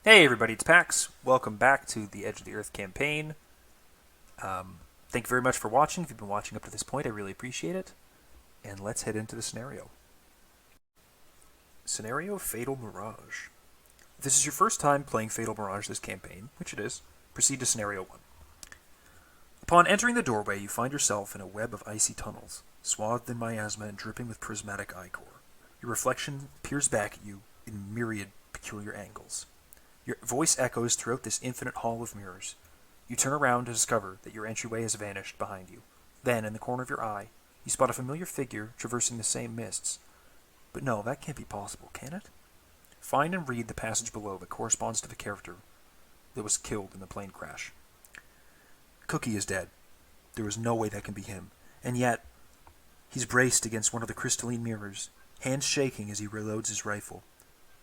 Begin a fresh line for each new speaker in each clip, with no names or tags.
Hey everybody, it's Pax. Welcome back to the Edge of the Earth campaign. Thank you very much for watching. If you've been watching up to this point, I really appreciate it. And let's head into the scenario. Scenario Fatal Mirage. If this is your first time playing Fatal Mirage this campaign, which it is, proceed to Scenario 1. Upon entering the doorway, you find yourself in a web of icy tunnels, swathed in miasma and dripping with prismatic ichor. Your reflection peers back at you in myriad peculiar angles. Your voice echoes throughout this infinite hall of mirrors. You turn around to discover that your entryway has vanished behind you. Then, in the corner of your eye, you spot a familiar figure traversing the same mists. But no, that can't be possible, can it? Find and read the passage below that corresponds to the character that was killed in the plane crash. Cookie is dead. There is no way that can be him. And yet, he's braced against one of the crystalline mirrors, hands shaking as he reloads his rifle.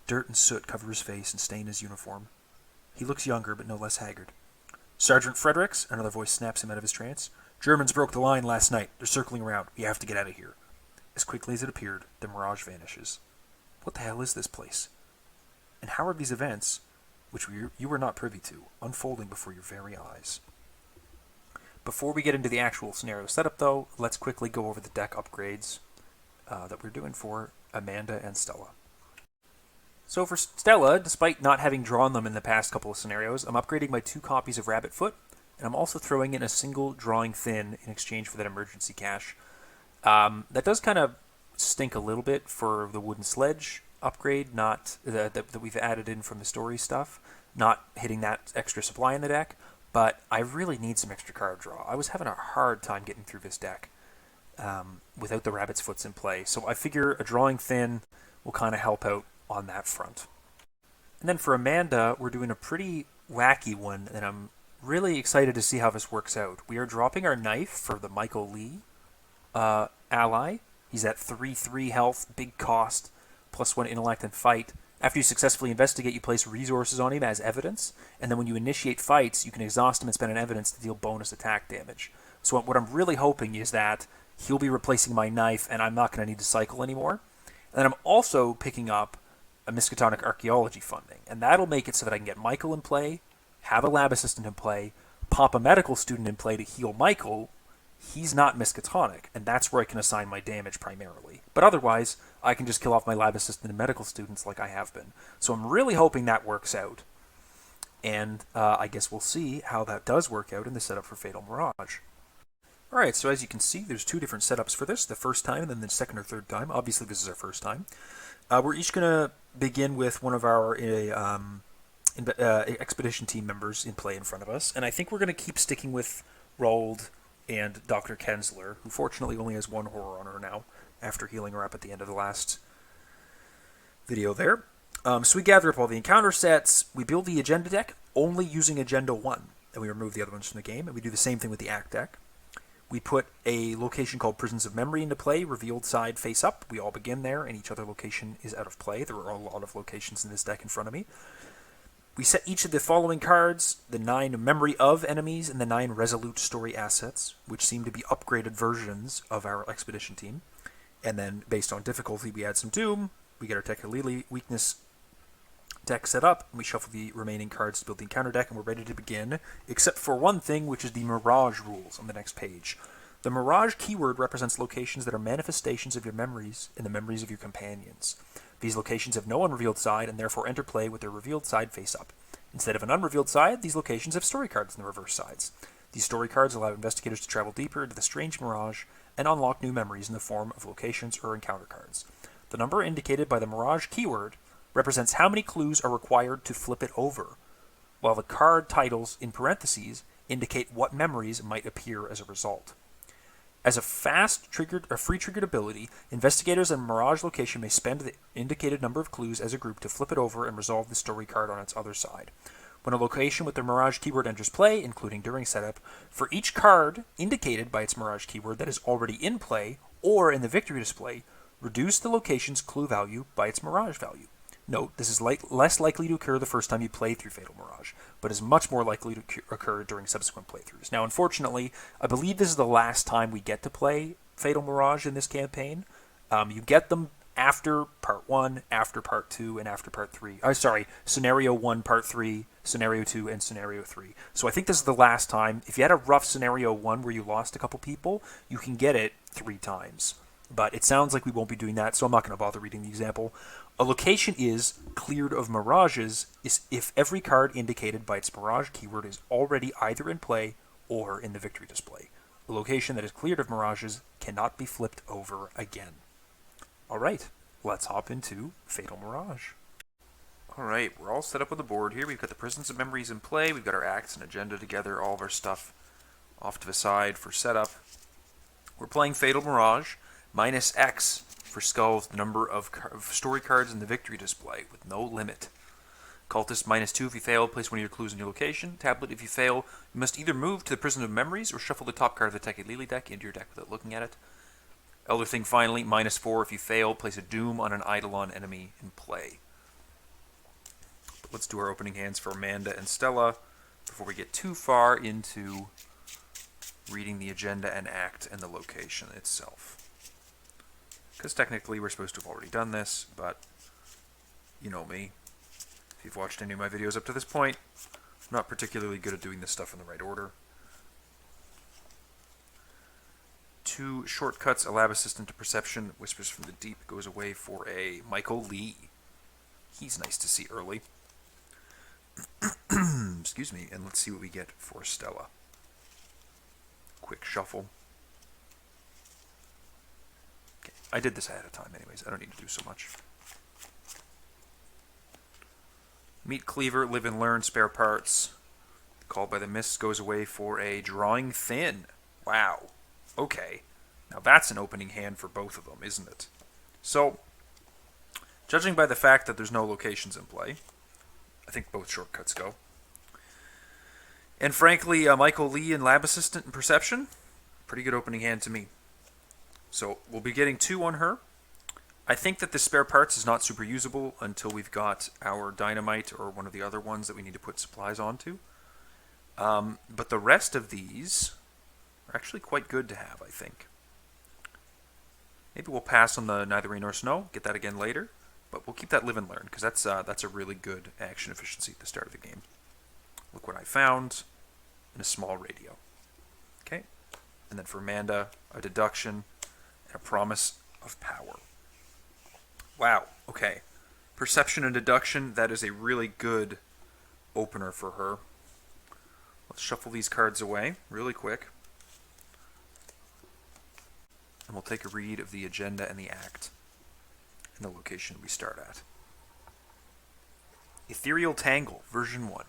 Dirt and soot cover his face and stain his uniform. He looks younger, but no less haggard. Sergeant Fredericks, another voice snaps him out of his trance. Germans broke the line last night. They're circling around. We have to get out of here. As quickly as it appeared, the Mirage vanishes. What the hell is this place? And how are these events, which you were not privy to, unfolding before your very eyes? Before we get into the actual scenario setup, though, let's quickly go over the deck upgrades that we're doing for Amanda and Stella. So for Stella, despite not having drawn them in the past couple of scenarios, I'm upgrading my 2 copies of Rabbit Foot, and I'm also throwing in a single drawing thin in exchange for that emergency cash. That does kind of stink a little bit for the wooden sledge upgrade, not that we've added in from the story stuff, not hitting that extra supply in the deck, but I really need some extra card draw. I was having a hard time getting through this deck without the Rabbit's Foots in play, so I figure a drawing thin will kind of help out on that front. And then for Amanda, we're doing a pretty wacky one, and I'm really excited to see how this works out. We are dropping our knife for the Michael Lee ally. He's at 3/3 health, big cost, +1 intellect and fight. After you successfully investigate, you place resources on him as evidence, and then when you initiate fights, you can exhaust him and spend an evidence to deal bonus attack damage. So what I'm really hoping is that he'll be replacing my knife, and I'm not going to need to cycle anymore. And then I'm also picking up a Miskatonic Archaeology funding, and that'll make it so that I can get Michael in play, have a lab assistant in play, pop a medical student in play to heal Michael. He's not Miskatonic, and that's where I can assign my damage primarily. But otherwise, I can just kill off my lab assistant and medical students like I have been. So I'm really hoping that works out, and I guess we'll see how that does work out in the setup for Fatal Mirage. Alright, so as you can see, there's 2 different setups for this, the first time and then the second or third time. Obviously, this is our first time. We're each going to begin with one of our expedition team members in play in front of us, and I think we're going to keep sticking with Roald and Dr. Kenzler, who fortunately only has 1 horror on her now, after healing her up at the end of the last video there. So we gather up all the encounter sets, we build the agenda deck only using Agenda 1, and we remove the other ones from the game, and we do the same thing with the Act deck. We put a location called Prisons of Memory into play, revealed side face up. We all begin there, and each other location is out of play. There are a lot of locations in this deck in front of me. We set each of the following cards, the 9 Memory of enemies and the 9 Resolute Story assets, which seem to be upgraded versions of our expedition team. And then, based on difficulty, we add some Doom, we get our Tekalili weakness deck set up, and we shuffle the remaining cards to build the encounter deck, and we're ready to begin, except for one thing, which is the Mirage rules on the next page. The Mirage keyword represents locations that are manifestations of your memories and the memories of your companions. These locations have no unrevealed side, and therefore enter play with their revealed side face up. Instead of an unrevealed side, these locations have story cards in the reverse sides. These story cards allow investigators to travel deeper into the strange Mirage and unlock new memories in the form of locations or encounter cards. The number indicated by the Mirage keyword represents how many clues are required to flip it over, while the card titles in parentheses indicate what memories might appear as a result. As a free triggered ability, investigators in a Mirage location may spend the indicated number of clues as a group to flip it over and resolve the story card on its other side. When a location with the Mirage keyword enters play, including during setup, for each card indicated by its Mirage keyword that is already in play or in the victory display, reduce the location's clue value by its Mirage value. Note, this is less likely to occur the first time you play through Fatal Mirage, but is much more likely to occur during subsequent playthroughs. Now, unfortunately, I believe this is the last time we get to play Fatal Mirage in this campaign. You get them after part 1, after part 2, and after part 3. Scenario 1, part 3, scenario 2, and scenario 3. So I think this is the last time. If you had a rough scenario 1 where you lost a couple people, you can get it 3 times. But it sounds like we won't be doing that, so I'm not going to bother reading the example. A location is cleared of mirages if every card indicated by its mirage keyword is already either in play or in the victory display. A location that is cleared of mirages cannot be flipped over again. Alright, let's hop into Fatal Mirage. Alright, we're all set up on the board here. We've got the Prisons of Memories in play. We've got our acts and agenda together, all of our stuff off to the side for setup. We're playing Fatal Mirage, minus X for skulls, the number of story cards in the victory display, with no limit. Cultist, -2 if you fail, place one of your clues in your location. Tablet, if you fail, you must either move to the Prison of Memories or shuffle the top card of the Tekilili deck into your deck without looking at it. Elder Thing, finally, -4 if you fail, place a Doom on an Eidolon enemy in play. But let's do our opening hands for Amanda and Stella before we get too far into reading the agenda and act and the location itself. Because technically we're supposed to have already done this, but you know me. If you've watched any of my videos up to this point, I'm not particularly good at doing this stuff in the right order. 2 shortcuts, a lab assistant to perception, whispers from the deep, goes away for a Michael Lee. He's nice to see early. Excuse me, and let's see what we get for Stella. Quick shuffle. Okay, I did this ahead of time anyways, I don't need to do so much. Meat Cleaver, Live and Learn, spare parts. Called by the Mist goes away for a Drawing Thin. Wow. Okay. Now that's an opening hand for both of them, isn't it? So, judging by the fact that there's no locations in play, I think both shortcuts go. And frankly, Michael Lee and Lab Assistant and Perception, pretty good opening hand to me. So, we'll be getting 2 on her. I think that the spare parts is not super usable until we've got our dynamite or one of the other ones that we need to put supplies onto. But the rest of these are actually quite good to have, I think. Maybe we'll pass on the Neither Rain Nor Snow, get that again later, but we'll keep that Live and Learn, because that's a really good action efficiency at the start of the game. Look what I found in a small radio. Okay, and then for Amanda, a deduction and a promise of power. Wow, okay. Perception and deduction, that is a really good opener for her. Let's shuffle these cards away really quick. And we'll take a read of the agenda and the act and the location we start at. Ethereal Tangle, version 1.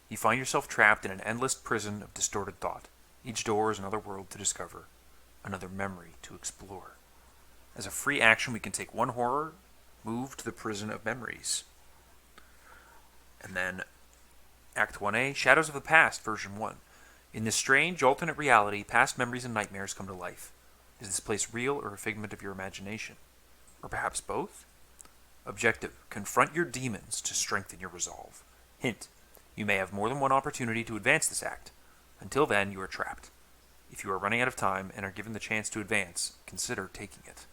You find yourself trapped in an endless prison of distorted thought. Each door is another world to discover, another memory to explore. As a free action, we can take 1 horror, move to the Prison of Memories. And then Act 1A, Shadows of the Past, version 1. In this strange alternate reality, past memories and nightmares come to life. Is this place real or a figment of your imagination? Or perhaps both? Objective, confront your demons to strengthen your resolve. Hint, you may have more than one opportunity to advance this act. Until then, you are trapped. If you are running out of time and are given the chance to advance, consider taking it.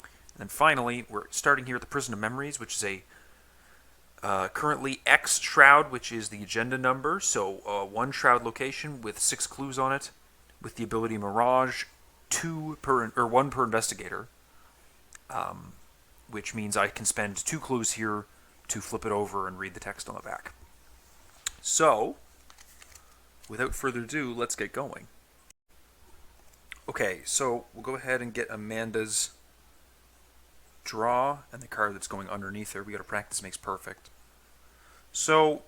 And then finally, we're starting here at the Prison of Memories, which is a currently X shroud, which is the agenda number. So 1 shroud location with 6 clues on it, with the ability Mirage, 1 per investigator, which means I can spend 2 clues here to flip it over and read the text on the back. So, without further ado, let's get going. Okay, so we'll go ahead and get Amanda's draw and the card that's going underneath her. We got to practice makes perfect. So,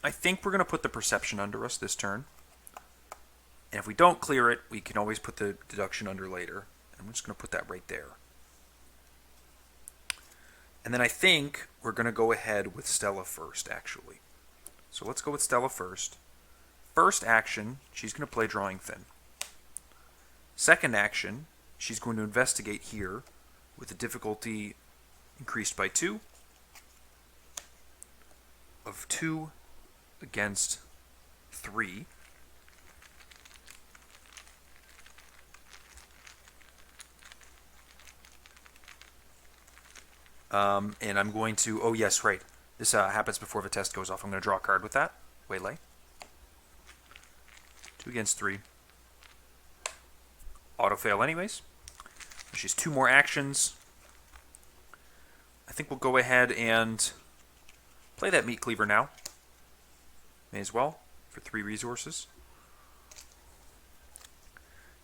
I think we're going to put the perception under us this turn. And if we don't clear it, we can always put the deduction under later. And I'm just going to put that right there. And then I think we're going to go ahead with Stella first, actually. So let's go with Stella first. First action, she's going to play Drawing Thin. Second action, she's going to investigate here with the difficulty increased by 2 of 2 against 3. And I'm going to... Oh, yes, right. This happens before the test goes off. I'm going to draw a card with that. Waylay. 2 against 3. Auto-fail anyways. She's 2 more actions. I think we'll go ahead and play that Meat Cleaver now. May as well, for 3 resources.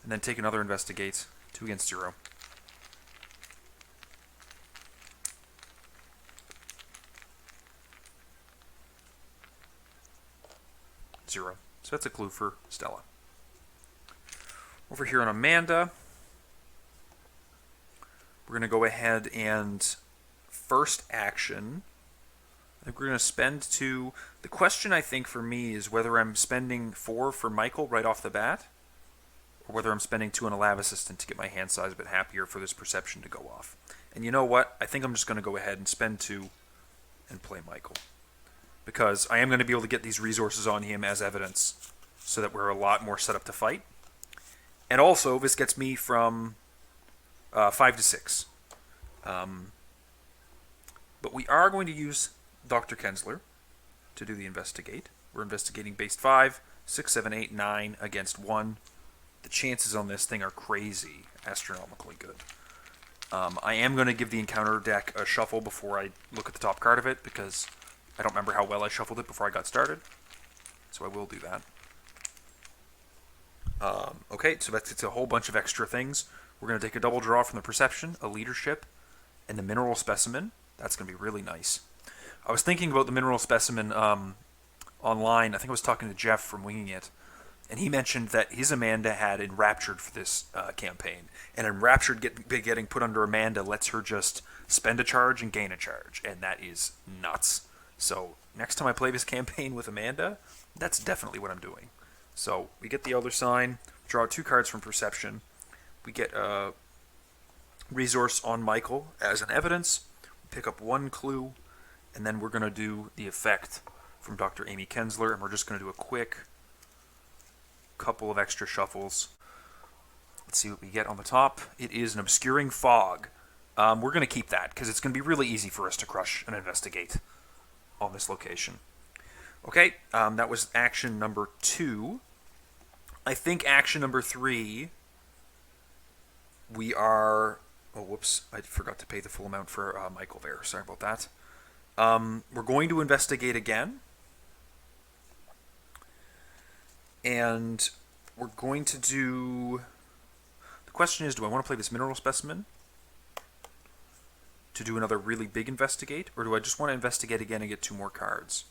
And then take another Investigate. 2 against 0. Zero. So that's a clue for Stella. Over here on Amanda, we're going to go ahead and first action, I think we're going to spend 2. The question I think for me is whether I'm spending 4 for Michael right off the bat, or whether I'm spending 2 on a lab assistant to get my hand size a bit happier for this perception to go off. And you know what? I think I'm just going to go ahead and spend 2 and play Michael, because I am going to be able to get these resources on him as evidence so that we're a lot more set up to fight. And also, this gets me from 5 to 6. But we are going to use Dr. Kenzler to do the investigate. We're investigating based 5, 6, 7, 8, 9 against 1. The chances on this thing are crazy, astronomically good. I am going to give the encounter deck a shuffle before I look at the top card of it, because I don't remember how well I shuffled it before I got started. So I will do that. Okay, so it's a whole bunch of extra things. We're going to take a double draw from the Perception, a Leadership, and the Mineral Specimen. That's going to be really nice. I was thinking about the Mineral Specimen online. I think I was talking to Jeff from Winging It, and he mentioned that his Amanda had Enraptured for this campaign. And Enraptured getting put under Amanda lets her just spend a charge and gain a charge, and that is nuts. So next time I play this campaign with Amanda, that's definitely what I'm doing. So we get the Elder Sign, draw 2 cards from Perception. We get a resource on Michael as an evidence. We pick up 1 clue, and then we're going to do the effect from Dr. Amy Kenzler, and we're just going to do a quick couple of extra shuffles. Let's see what we get on the top. It is an Obscuring Fog. We're going to keep that, because it's going to be really easy for us to crush and investigate on this location. Okay, that was action number 2. I think action number 3, we are... Oh, whoops, I forgot to pay the full amount for Michael there. Sorry about that. We're going to investigate again. And we're going to do... The question is, do I want to play this Mineral Specimen to do another really big investigate, or do I just want to investigate again and get 2 more cards?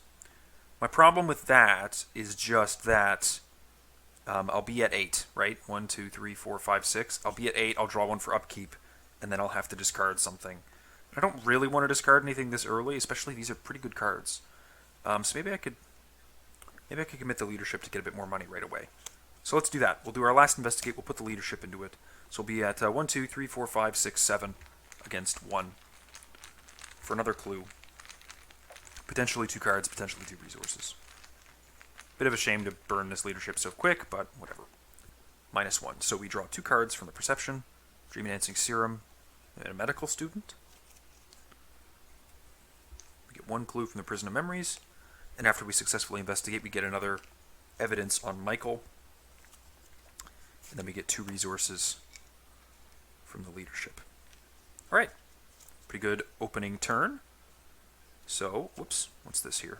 My problem with that is just that I'll be at 8, right? 1, 2, 3, 4, 5, 6. I'll be at 8, I'll draw 1 for upkeep, and then I'll have to discard something. I don't really want to discard anything this early, especially these are pretty good cards. So maybe I could commit the Leadership to get a bit more money right away. So let's do that. We'll do our last investigate, we'll put the Leadership into it. So we'll be at 1, 2, 3, 4, 5, 6, 7 against 1 for another clue. Potentially 2 cards, potentially 2 resources. Bit of a shame to burn this Leadership so quick, but whatever. -1. So we draw 2 cards from the Perception, Dream Enhancing Serum, and a Medical Student. We get 1 clue from the Prison of Memories, and after we successfully investigate, we get another evidence on Michael, and then we get 2 resources from the Leadership. Alright, pretty good opening turn. So, whoops, what's this here?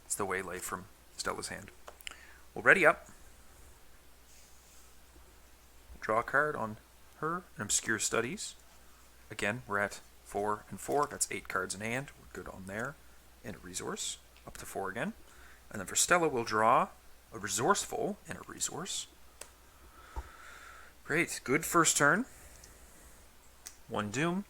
It's the Waylay from Stella's hand. We'll ready up. Draw a card on her, an Obscure Studies. Again, we're at 4 and 4. That's 8 cards in hand. We're good on there. And a resource. Up to 4 again. And then for Stella, we'll draw a Resourceful and a resource. Great. Good first turn. 1 Doom.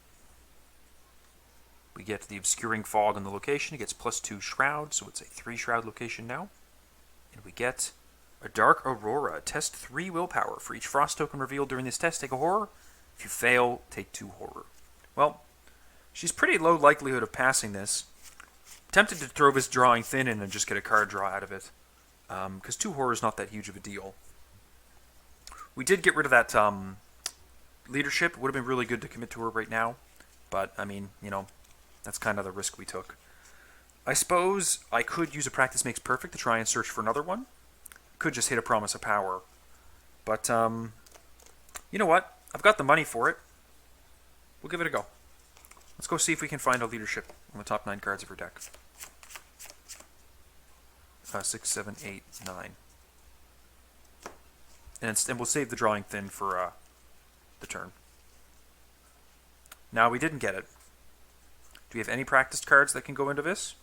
We get the Obscuring Fog on the location. It gets +2 Shroud, so it's a 3 Shroud location now. And we get a Dark Aurora. Test 3 willpower. For each Frost token revealed during this test, take a horror. If you fail, take 2 horror. Well, she's pretty low likelihood of passing this. Tempted to throw this drawing thin in and just get a card draw out of it. Because 2 horror is not that huge of a deal. We did get rid of that Leadership. Would have been really good to commit to her right now. But, I mean, you know, That's kind of the risk we took. I suppose I could use a practice makes perfect to try and search for another one. Could just hit a promise of power. But, you know what? I've got the money for it. We'll give it a go. Let's go see if we can find a leadership on the top 9 cards of her deck. 6, 7, 8, 9. And we'll save the drawing thin for the turn. Now, we didn't get it. Do we have any practiced cards that can go into this?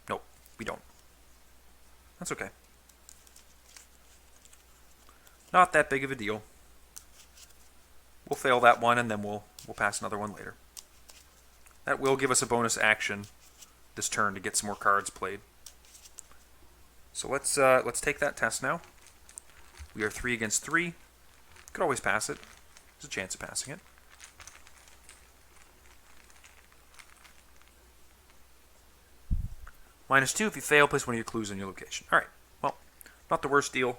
Nope, we don't. That's okay. Not that big of a deal. We'll fail that one, and then we'll pass another one later. That will give us a bonus action this turn to get some more cards played. So let's take that test now. We are 3 against 3. Could always pass it. There's a chance of passing it. -2 if you fail, place one of your clues in your location. Alright, well, not the worst deal.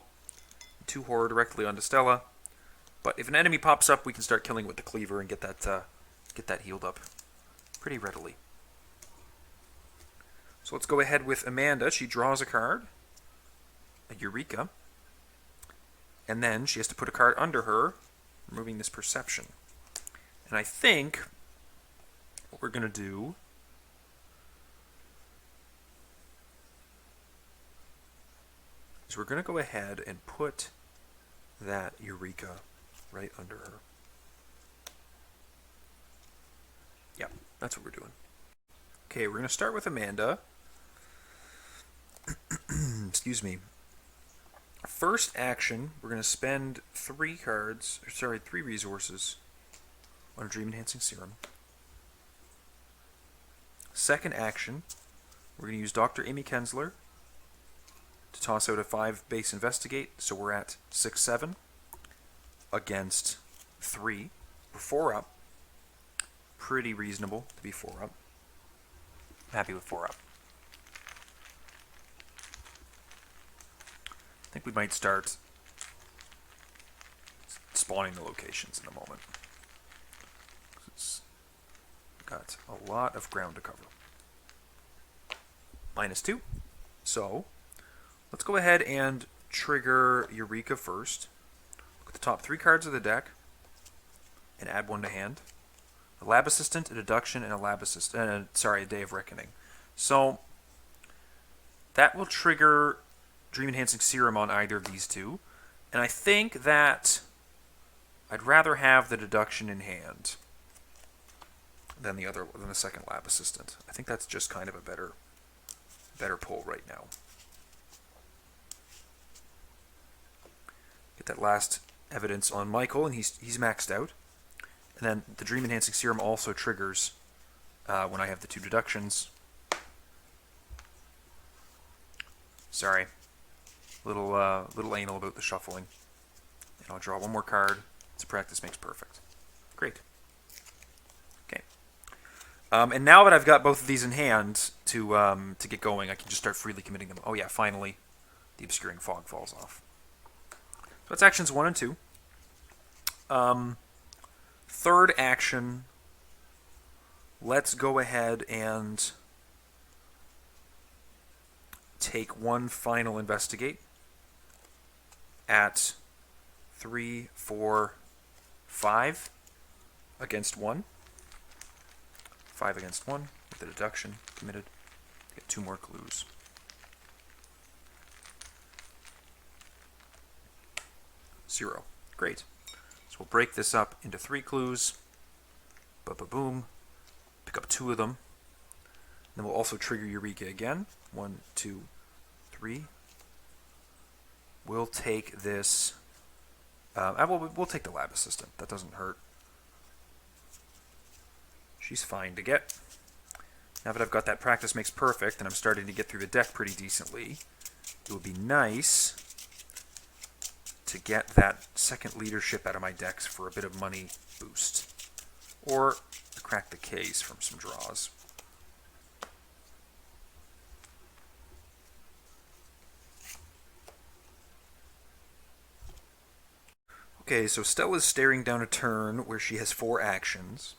2 horror directly onto Stella. But if an enemy pops up, we can start killing with the cleaver and get that healed up pretty readily. So let's go ahead with Amanda. She draws a card, a Eureka, and then she has to put a card under her, removing this perception. And I think what we're going to do is we're going to go ahead and put that Eureka right under her. Yeah, that's what we're doing. Okay, we're going to start with Amanda. Excuse me. First action, we're going to spend 3 resources on a Dream Enhancing Serum. Second action, we're going to use Dr. Amy Kenzler to toss out a 5 base Investigate, so we're at 6, 7 against 3. We're 4 up. Pretty reasonable to be 4 up. Happy with 4 up. I think we might start spawning the locations in a moment. It's got a lot of ground to cover. -2. So let's go ahead and trigger Eureka first. Look at the top 3 cards of the deck and add 1 to hand. A Lab Assistant, a Deduction, and a Lab Assistant. A Day of Reckoning. So that will trigger Dream Enhancing Serum on either of these 2. And I think that I'd rather have the Deduction in hand than the second Lab Assistant. I think that's just kind of a better pull right now. Get that last evidence on Michael, and he's maxed out. And then the Dream Enhancing Serum also triggers when I have the 2 deductions. Sorry. Little anal about the shuffling. And I'll draw 1 more card. It's a practice makes perfect. Great. Okay. And now that I've got both of these in hand to get going, I can just start freely committing them. Oh yeah, finally, the Obscuring Fog falls off. So that's actions 1 and 2. Third action, let's go ahead and take 1 final Investigate at 3, 4, 5 against 1. 5 against 1 with the deduction committed. Get 2 more clues. Zero. Great. So we'll break this up into 3 clues. Ba-ba-boom. Pick up 2 of them. Then we'll also trigger Eureka again. 1, 2, 3. We'll take this. We'll take the Lab Assistant. That doesn't hurt. She's fine to get. Now that I've got that practice makes perfect, and I'm starting to get through the deck pretty decently, it would be nice to get that second leadership out of my decks for a bit of money boost. Or crack the case from some draws. Okay, so Stella's staring down a turn where she has 4 actions.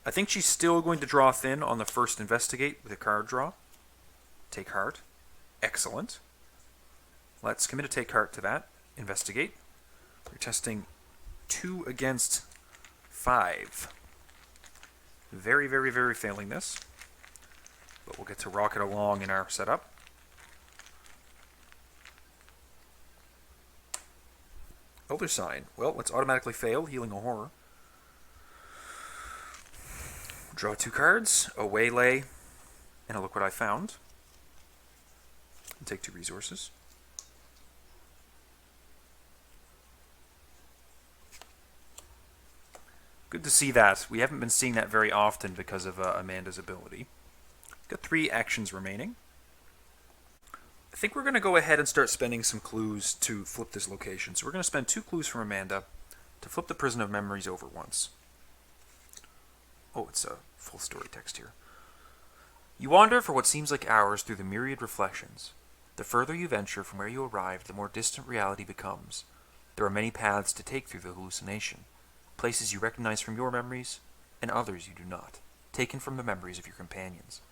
I think she's still going to draw thin on the first investigate with a card draw. Take heart. Excellent. Let's commit a take heart to that. Investigate. We're testing 2 against 5. Very, very, very failing this. But we'll get to rocket along in our setup. Elder Sign. Well, let's automatically fail, healing a horror. Draw 2 cards, a waylay, and a look what I found. And take 2 resources. Good to see that. We haven't been seeing that very often because of Amanda's ability. Got 3 actions remaining. I think we're going to go ahead and start spending some clues to flip this location. So we're going to spend 2 clues from Amanda to flip the Prison of Memories over once. Oh, it's a full story text here. You wander for what seems like hours through the myriad reflections. The further you venture from where you arrived, the more distant reality becomes. There are many paths to take through the hallucination. Places you recognize from your memories, and others you do not, taken from the memories of your companions.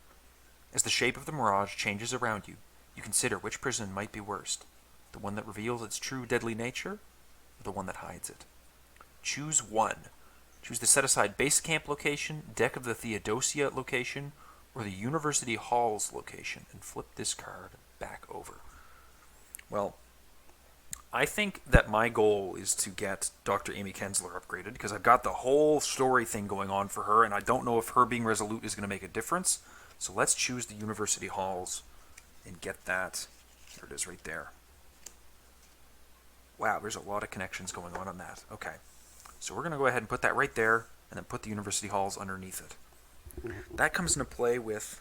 As the shape of the mirage changes around you, you consider which prison might be worst, the one that reveals its true deadly nature, or the one that hides it. Choose one. Choose the set-aside base camp location, deck of the Theodosia location, or the University Halls location, and flip this card back over. Well, I think that my goal is to get Dr. Amy Kenzler upgraded, because I've got the whole story thing going on for her, and I don't know if her being resolute is going to make a difference. So let's choose the University Halls and get that. There it is right there. Wow, there's a lot of connections going on that. Okay. So we're going to go ahead and put that right there, and then put the University Halls underneath it. That comes into play with,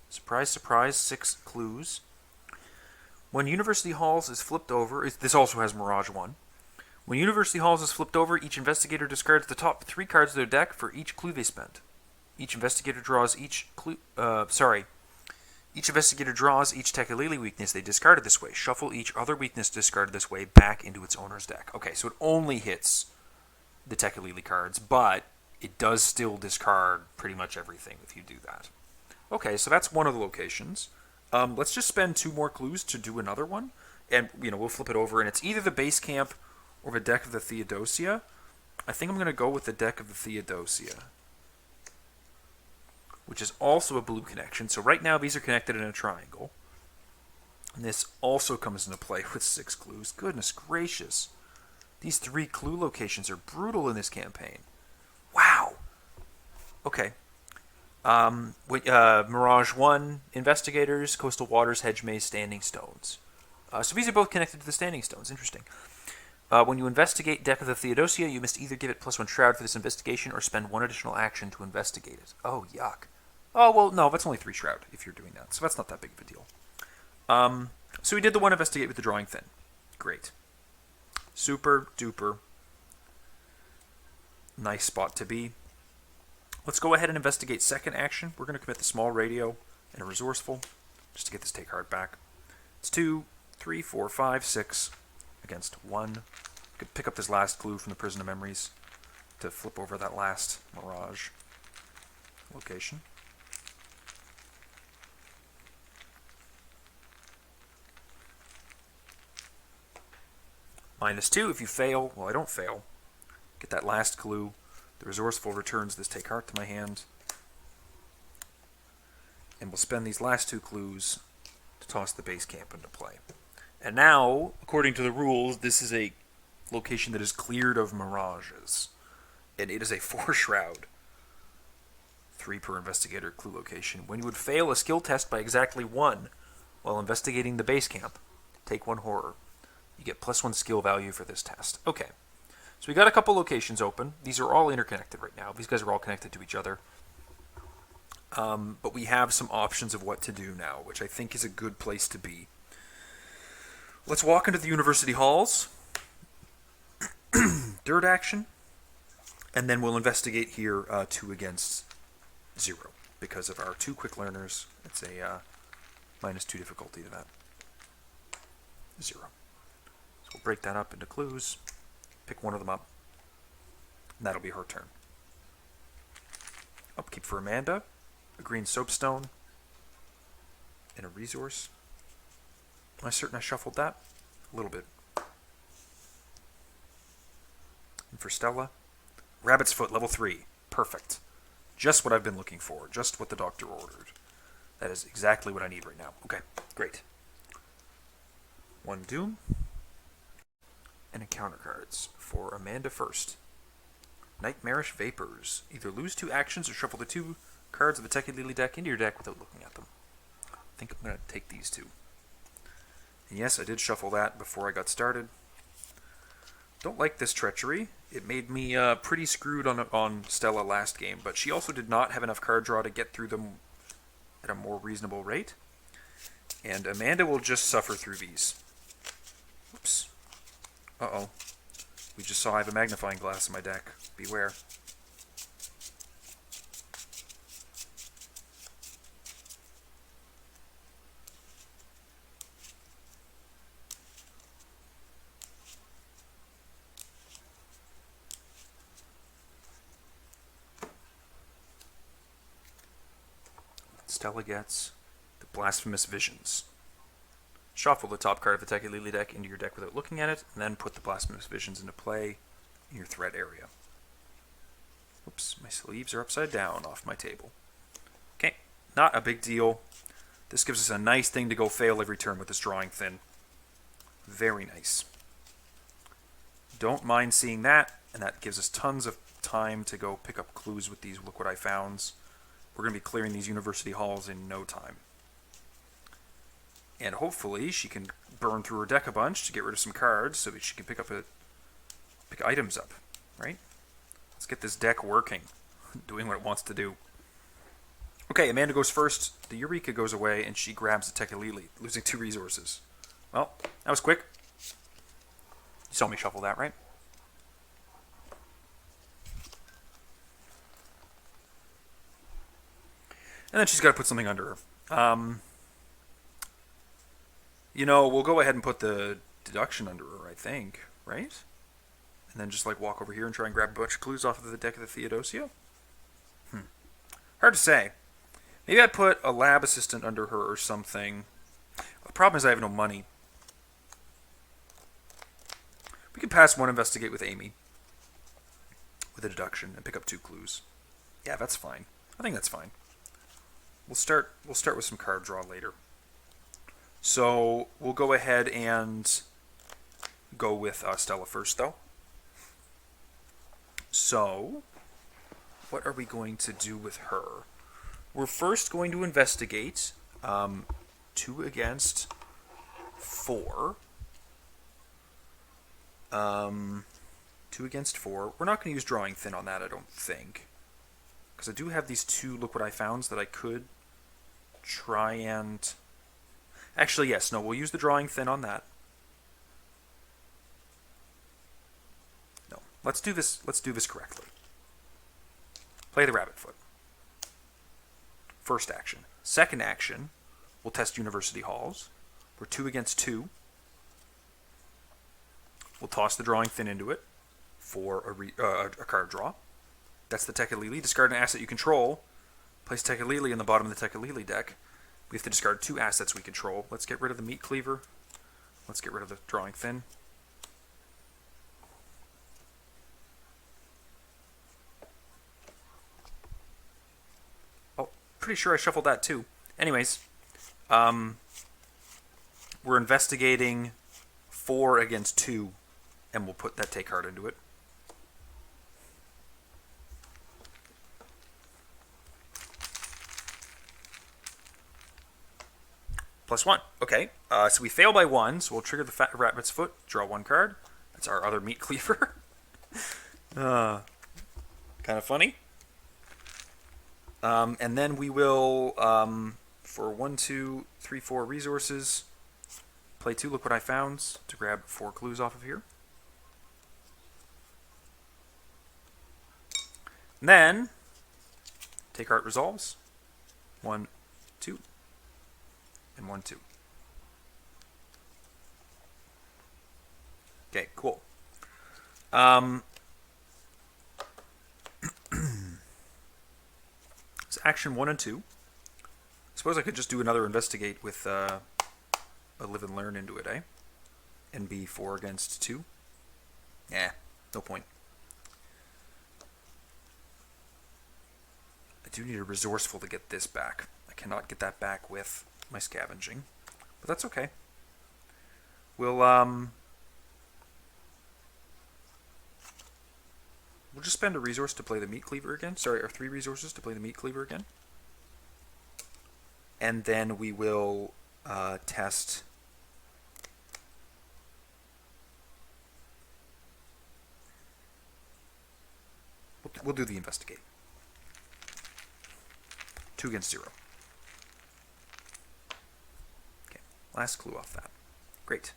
surprise, surprise, 6 clues. When University Halls is flipped over, this also has Mirage 1. When University Halls is flipped over, each investigator discards the top 3 cards of their deck for each clue they spent. Each investigator draws each clue. Each investigator draws each Tekalili weakness they discarded this way. Shuffle each other weakness discarded this way back into its owner's deck. Okay, so it only hits the Tekalili cards, but it does still discard pretty much everything if you do that. Okay, so that's one of the locations. Let's just spend 2 more clues to do another one, and we'll flip it over, and it's either the base camp or the deck of the Theodosia. I think I'm going to go with the deck of the Theodosia, which is also a blue connection. So right now these are connected in a triangle. And this also comes into play with 6 clues. Goodness gracious. These 3 clue locations are brutal in this campaign. Wow. Okay. Mirage 1, Investigators, Coastal Waters, Hedge Maze, Standing Stones. So these are both connected to the Standing Stones. Interesting. When you investigate Deck of the Theodosia, you must either give it +1 Shroud for this investigation or spend 1 additional action to investigate it. Oh, yuck. Oh, well, no, that's only 3 Shroud if you're doing that, so that's not that big of a deal. So we did the 1 investigate with the drawing thin. Great. Super duper. Nice spot to be. Let's go ahead and investigate second action. We're going to commit the small radio and a resourceful just to get this take hard back. It's 2, 3, 4, 5, 6 against 1. Could pick up this last clue from the Prison of Memories to flip over that last Mirage location. -2 if you fail. Well, I don't fail. Get that last clue. The resourceful returns this take heart to my hand. And we'll spend these last 2 clues to toss the base camp into play. And now, according to the rules, this is a location that is cleared of mirages. And it is a 4 Shroud. 3 per investigator clue location. When you would fail a skill test by exactly 1 while investigating the base camp, take 1 horror. You get +1 skill value for this test. Okay. So we got a couple locations open. These are all interconnected right now. These guys are all connected to each other. But we have some options of what to do now, which I think is a good place to be. Let's walk into the University Halls. Dirt action. And then we'll investigate here 2 against 0. Because of our 2 quick learners, it's a -2 difficulty to that. 0. So we'll break that up into clues. Pick one of them up, and that'll be her turn. Upkeep for Amanda. A green soapstone. And a resource. Am I certain I shuffled that? A little bit. And for Stella, Rabbit's Foot, level 3. Perfect. Just what I've been looking for. Just what the doctor ordered. That is exactly what I need right now. Okay, great. 1 Doom. And encounter cards for Amanda first. Nightmarish Vapors. Either lose 2 actions or shuffle the 2 cards of the Tekka Lily deck into your deck without looking at them. I think I'm going to take these 2. And yes, I did shuffle that before I got started. Don't like this treachery. It made me pretty screwed on Stella last game, but she also did not have enough card draw to get through them at a more reasonable rate. And Amanda will just suffer through these. Oops. Uh-oh. We just saw I have a magnifying glass in my deck. Beware. Stella gets the Blasphemous Visions. Shuffle the top card of the Tekka Lily deck into your deck without looking at it, and then put the Blasphemous Visions into play in your threat area. Oops, my sleeves are upside down off my table. Okay, not a big deal. This gives us a nice thing to go fail every turn with this drawing thin. Very nice. Don't mind seeing that, and that gives us tons of time to go pick up clues with these Look What I Founds. We're going to be clearing these university halls in no time. And hopefully she can burn through her deck a bunch to get rid of some cards so that she can pick items up, right? Let's get this deck working, doing what it wants to do. Okay, Amanda goes first. The Eureka goes away, and she grabs the Tekka Lily, losing 2 resources. Well, that was quick. You saw me shuffle that, right? And then she's got to put something under her. You know, we'll go ahead and put the deduction under her, I think, right? And then just like walk over here and try and grab a bunch of clues off of the deck of the Theodosia? Hard to say. Maybe I put a lab assistant under her or something. The problem is I have no money. We can pass 1 investigate with Amy. With a deduction and pick up 2 clues. Yeah, that's fine. I think that's fine. We'll start with some card draw later. So we'll go ahead and go with Stella first, though. So what are we going to do with her? We're first going to investigate 2 against 4. 2 against 4. We're not going to use Drawing Thin on that, I don't think. Because I do have these 2 Look What I Founds that I could try and... Actually, yes. No, we'll use the Drawing Thin on that. No. Let's do this correctly. Play the Rabbit Foot. First action. Second action, we'll test University Halls. We're 2 against 2. We'll toss the Drawing Thin into it for a card draw. That's the Tekka Lily. Discard an asset you control. Place Tekka Lily in the bottom of the Tekka Lily deck. We have to discard 2 assets we control. Let's get rid of the Meat Cleaver. Let's get rid of the Drawing Thin. Oh, pretty sure I shuffled that too. Anyways, we're investigating 4 against 2, and we'll put that take card into it. +1. Okay, so we fail by 1, so we'll trigger the Fat Rabbit's Foot, draw 1 card. That's our other Meat Cleaver. Kind of funny. And then we will, for 1, 2, 3, 4 resources, play 2 Look What I Founds to grab 4 clues off of here. And then, take Art Resolves. 1, 2. And 1, 2. Okay, cool. action 1 and 2. I suppose I could just do another investigate with a live and learn into it, eh? And be 4 against 2. Yeah, no point. I do need a resourceful to get this back. I cannot get that back with my scavenging, but that's okay. We'll just spend a resource to play the meat cleaver again. Sorry, or 3 resources to play the meat cleaver again. And then we will test. We'll do the investigate. 2 against 0. Okay, last clue off that. Great.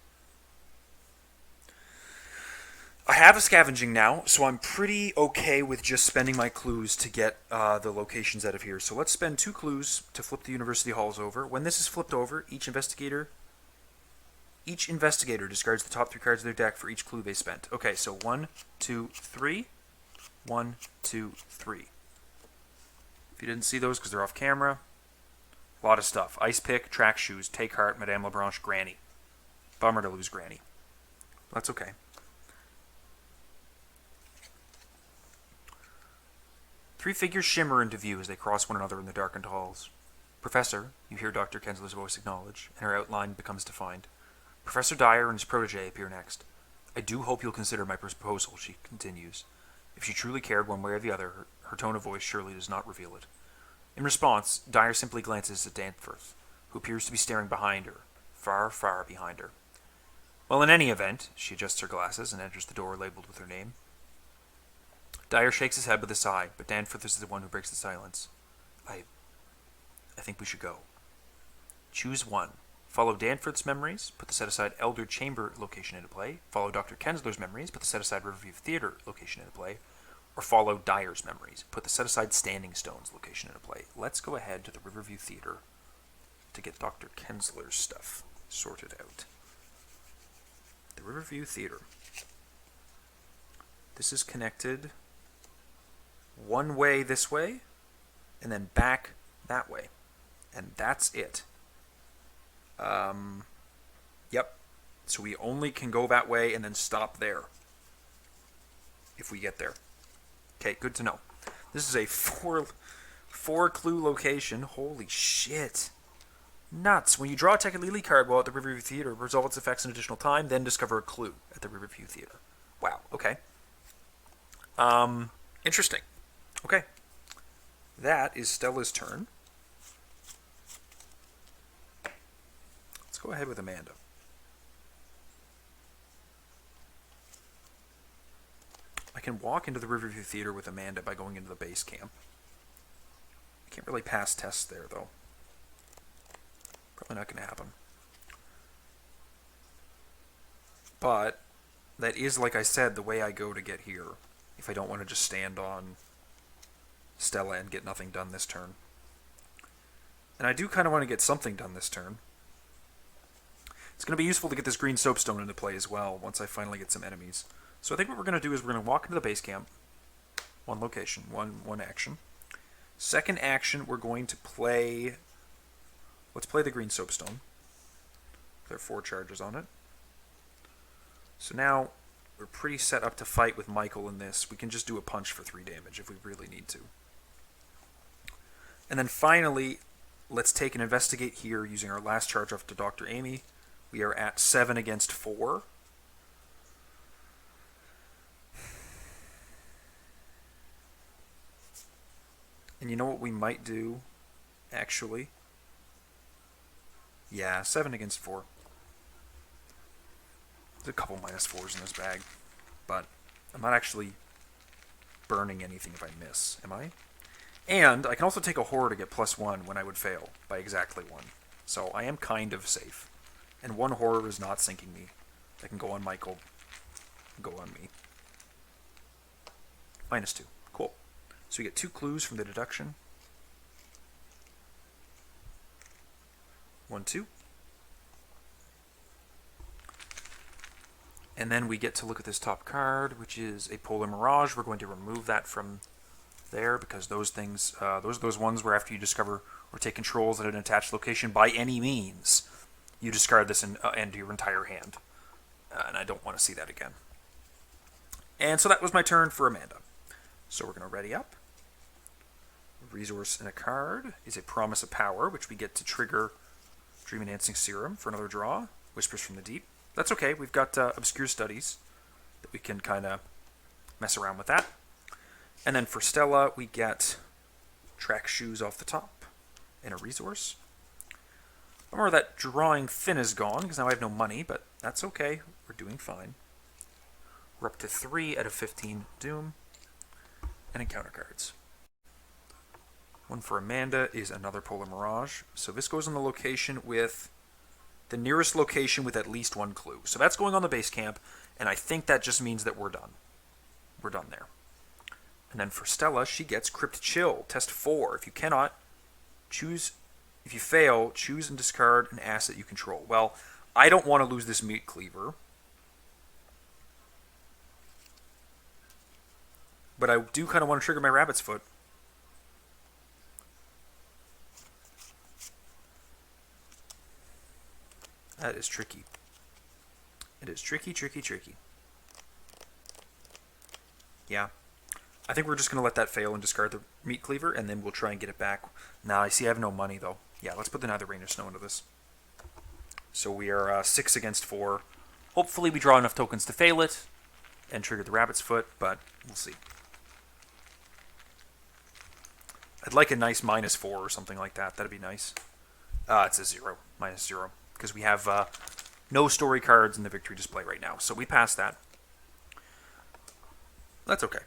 I have a scavenging now, so I'm pretty okay with just spending my clues to get the locations out of here. So let's spend 2 clues to flip the university halls over. When this is flipped over, each investigator discards the top 3 cards of their deck for each clue they spent. Okay, so 1, 2, 3. 1, 2, 3. If you didn't see those because they're off camera, a lot of stuff. Ice Pick, Track Shoes, Take Heart, Madame Lebranche, Granny. Bummer to lose Granny. That's okay. Three figures shimmer into view as they cross one another in the darkened halls. Professor, you hear Dr. Kenzler's voice acknowledge, and her outline becomes defined. Professor Dyer and his protege appear next. I do hope you'll consider my proposal, she continues. If she truly cared one way or the other, her tone of voice surely does not reveal it. In response, Dyer simply glances at Danforth, who appears to be staring behind her, far, far behind her. Well, in any event, she adjusts her glasses and enters the door labeled with her name. Dyer shakes his head with a sigh, but Danforth is the one who breaks the silence. I think we should go. Choose one. Follow Danforth's memories, put the set-aside Elder Chamber location into play, follow Dr. Kenzler's memories, put the set-aside Riverview Theater location into play, or follow Dyer's memories, put the set-aside Standing Stones location into play. Let's go ahead to the Riverview Theater to get Dr. Kenzler's stuff sorted out. The Riverview Theater. This is connected one way this way, and then back that way. And that's it. Yep. So we only can go that way and then stop there. If we get there. Okay, good to know. This is a four clue location. Holy shit. Nuts. When you draw a Tekalili card while at the Riverview Theater, resolve its effects in additional time, then discover a clue at the Riverview Theater. Wow, okay. Interesting. Okay. That is Stella's turn. Let's go ahead with Amanda. I can walk into the Riverview Theater with Amanda by going into the base camp. I can't really pass tests there, though. Probably not going to happen. But that is, like I said, the way I go to get here. If I don't want to just stand on Stella and get nothing done this turn. And I do kind of want to get something done this turn. It's going to be useful to get this green soapstone into play as well once I finally get some enemies. So I think what we're going to do is we're going to walk into the base camp. One location, one action. Second action, we're going to play... Let's play the green soapstone. There are 4 charges on it. So now we're pretty set up to fight with Michael in this. We can just do a punch for 3 damage if we really need to. And then finally, let's take an investigate here using our last charge off to Dr. Amy. We are at 7 against 4. And you know what we might do, actually? Yeah, 7 against 4. There's a couple -4s in this bag, but I'm not actually burning anything if I miss, am I? And I can also take a horror to get +1 when I would fail by exactly 1. So I am kind of safe. And 1 horror is not sinking me. I can go on Michael, go on me. -2. Cool. So we get 2 clues from the deduction. 1, 2. And then we get to look at this top card, which is a Polar Mirage. We're going to remove that from there, because those things, those ones where after you discover or take controls at an attached location by any means, you discard this and end your entire hand. And I don't want to see that again. And so that was my turn for Amanda. So we're going to ready up. Resource and a card is a Promise of Power, which we get to trigger Dream Enhancing Serum for another draw. Whispers from the Deep. That's okay. We've got Obscure Studies that we can kind of mess around with that. And then for Stella, we get Track Shoes off the top and a resource. Remember that drawing fin is gone because now I have no money, but that's okay. We're doing fine. We're up to 3 out of 15 Doom and encounter cards. One for Amanda is another Polar Mirage. So this goes on the location with the nearest location with at least one clue. So that's going on the base camp, and I think that just means that we're done. We're done there. And then for Stella, she gets Crypt Chill, test 4. If you cannot, choose. If you fail, choose and discard an asset you control. Well, I don't want to lose this Meat Cleaver. But I do kind of want to trigger my Rabbit's Foot. That is tricky. It is tricky, tricky, tricky. Yeah. I think we're just going to let that fail and discard the Meat Cleaver, and then we'll try and get it back. Now, I see I have no money, though. Yeah, let's put the Neither Rain or Snow into this. So we are 6 against 4. Hopefully we draw enough tokens to fail it and trigger the Rabbit's Foot, but we'll see. I'd like a nice -4 or something like that. That'd be nice. It's a 0. -0. Because we have no story cards in the victory display right now. So we pass that. That's okay.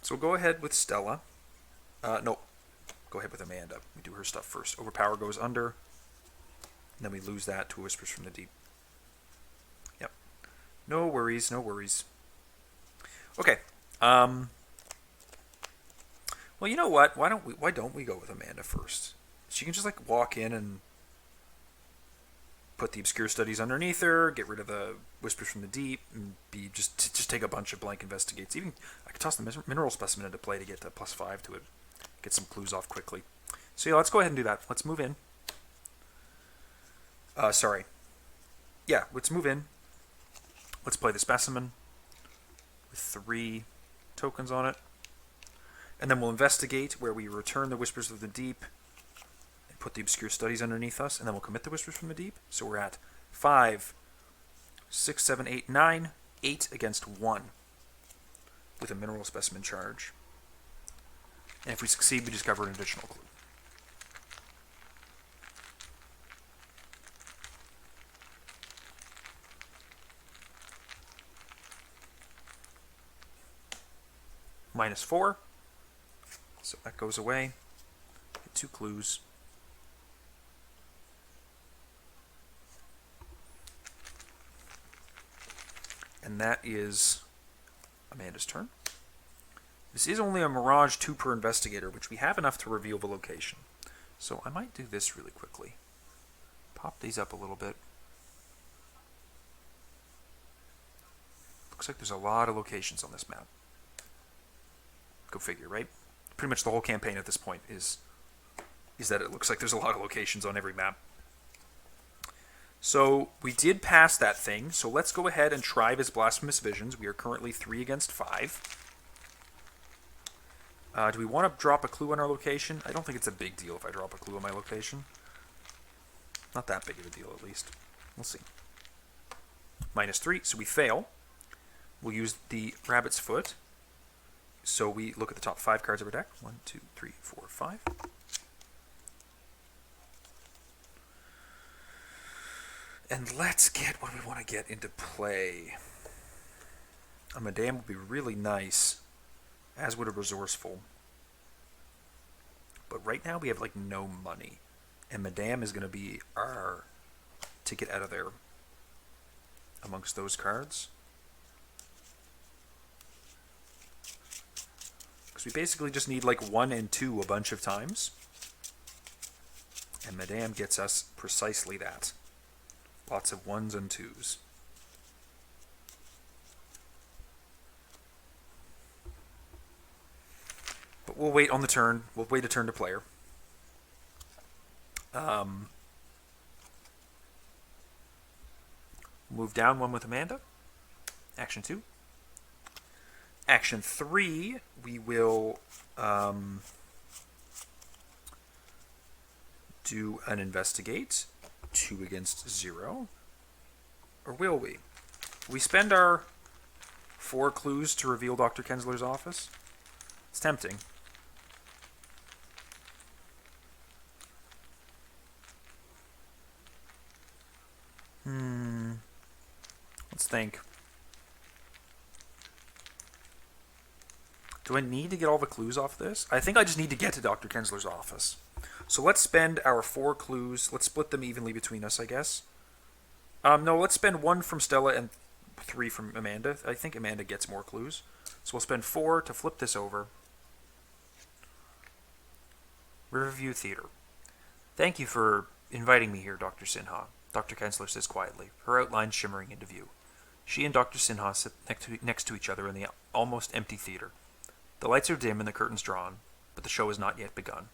So we'll go ahead with Stella. No. Go ahead with Amanda. We do her stuff first. Overpower goes under. And then we lose that to Whispers from the Deep. Yep. No worries, no worries. Okay. Well, you know what? Why don't we go with Amanda first? She can just like walk in and put the Obscure Studies underneath her, get rid of the Whispers from the Deep, and just take a bunch of blank investigates. Even I could toss the Mineral Specimen into play to get the +5 to it, get some clues off quickly. So yeah, let's go ahead and do that. Let's move in. Sorry. Yeah, let's move in. Let's play the Specimen with 3 tokens on it. And then we'll investigate, where we return the Whispers of the Deep and put the Obscure Studies underneath us, and then we'll commit the Whispers from the Deep. So we're at 5, 6, 7, 8, 9, 8 against 1 with a Mineral Specimen charge. And if we succeed, we discover an additional clue. -4. So that goes away. Get 2 clues. And that is Amanda's turn. This is only a Mirage 2 per investigator, which we have enough to reveal the location. So I might do this really quickly. Pop these up a little bit. Looks like there's a lot of locations on this map. Go figure, right? Pretty much the whole campaign at this point is that it looks like there's a lot of locations on every map. So we did pass that thing, so let's go ahead and try this Blasphemous Visions. We are currently 3 against 5. Do we want to drop a clue on our location? I don't think it's a big deal if I drop a clue on my location. Not that big of a deal, at least. We'll see. -3, so we fail. We'll use the Rabbit's Foot. So we look at the top 5 cards of our deck. 1, 2, 3, 4, 5. And let's get what we want to get into play. A Madame would be really nice, as would a Resourceful. But right now we have like no money. And Madame is going to be our ticket out of there amongst those cards. Because we basically just need like 1 and 2 a bunch of times. And Madame gets us precisely that. Lots of 1s and 2s. we'll wait on the turn. We'll wait a turn to player. Move down one with Amanda. Action 2. Action 3, we will do an investigate. 2 against 0. Or will we? We spend our 4 clues to reveal Dr. Kenzler's office? It's tempting. Let's think. Do I need to get all the clues off this? I think I just need to get to Dr. Kenzler's office. So let's spend our 4 clues. Let's split them evenly between us, I guess. No, let's spend 1 from Stella and 3 from Amanda. I think Amanda gets more clues. So we'll spend 4 to flip this over. Riverview Theater. Thank you for inviting me here, Dr. Sinha, Dr. Kenzler says quietly, her outline shimmering into view. She and Dr. Sinha sit next to each other in the almost empty theater. The lights are dim and the curtains drawn, but the show has not yet begun.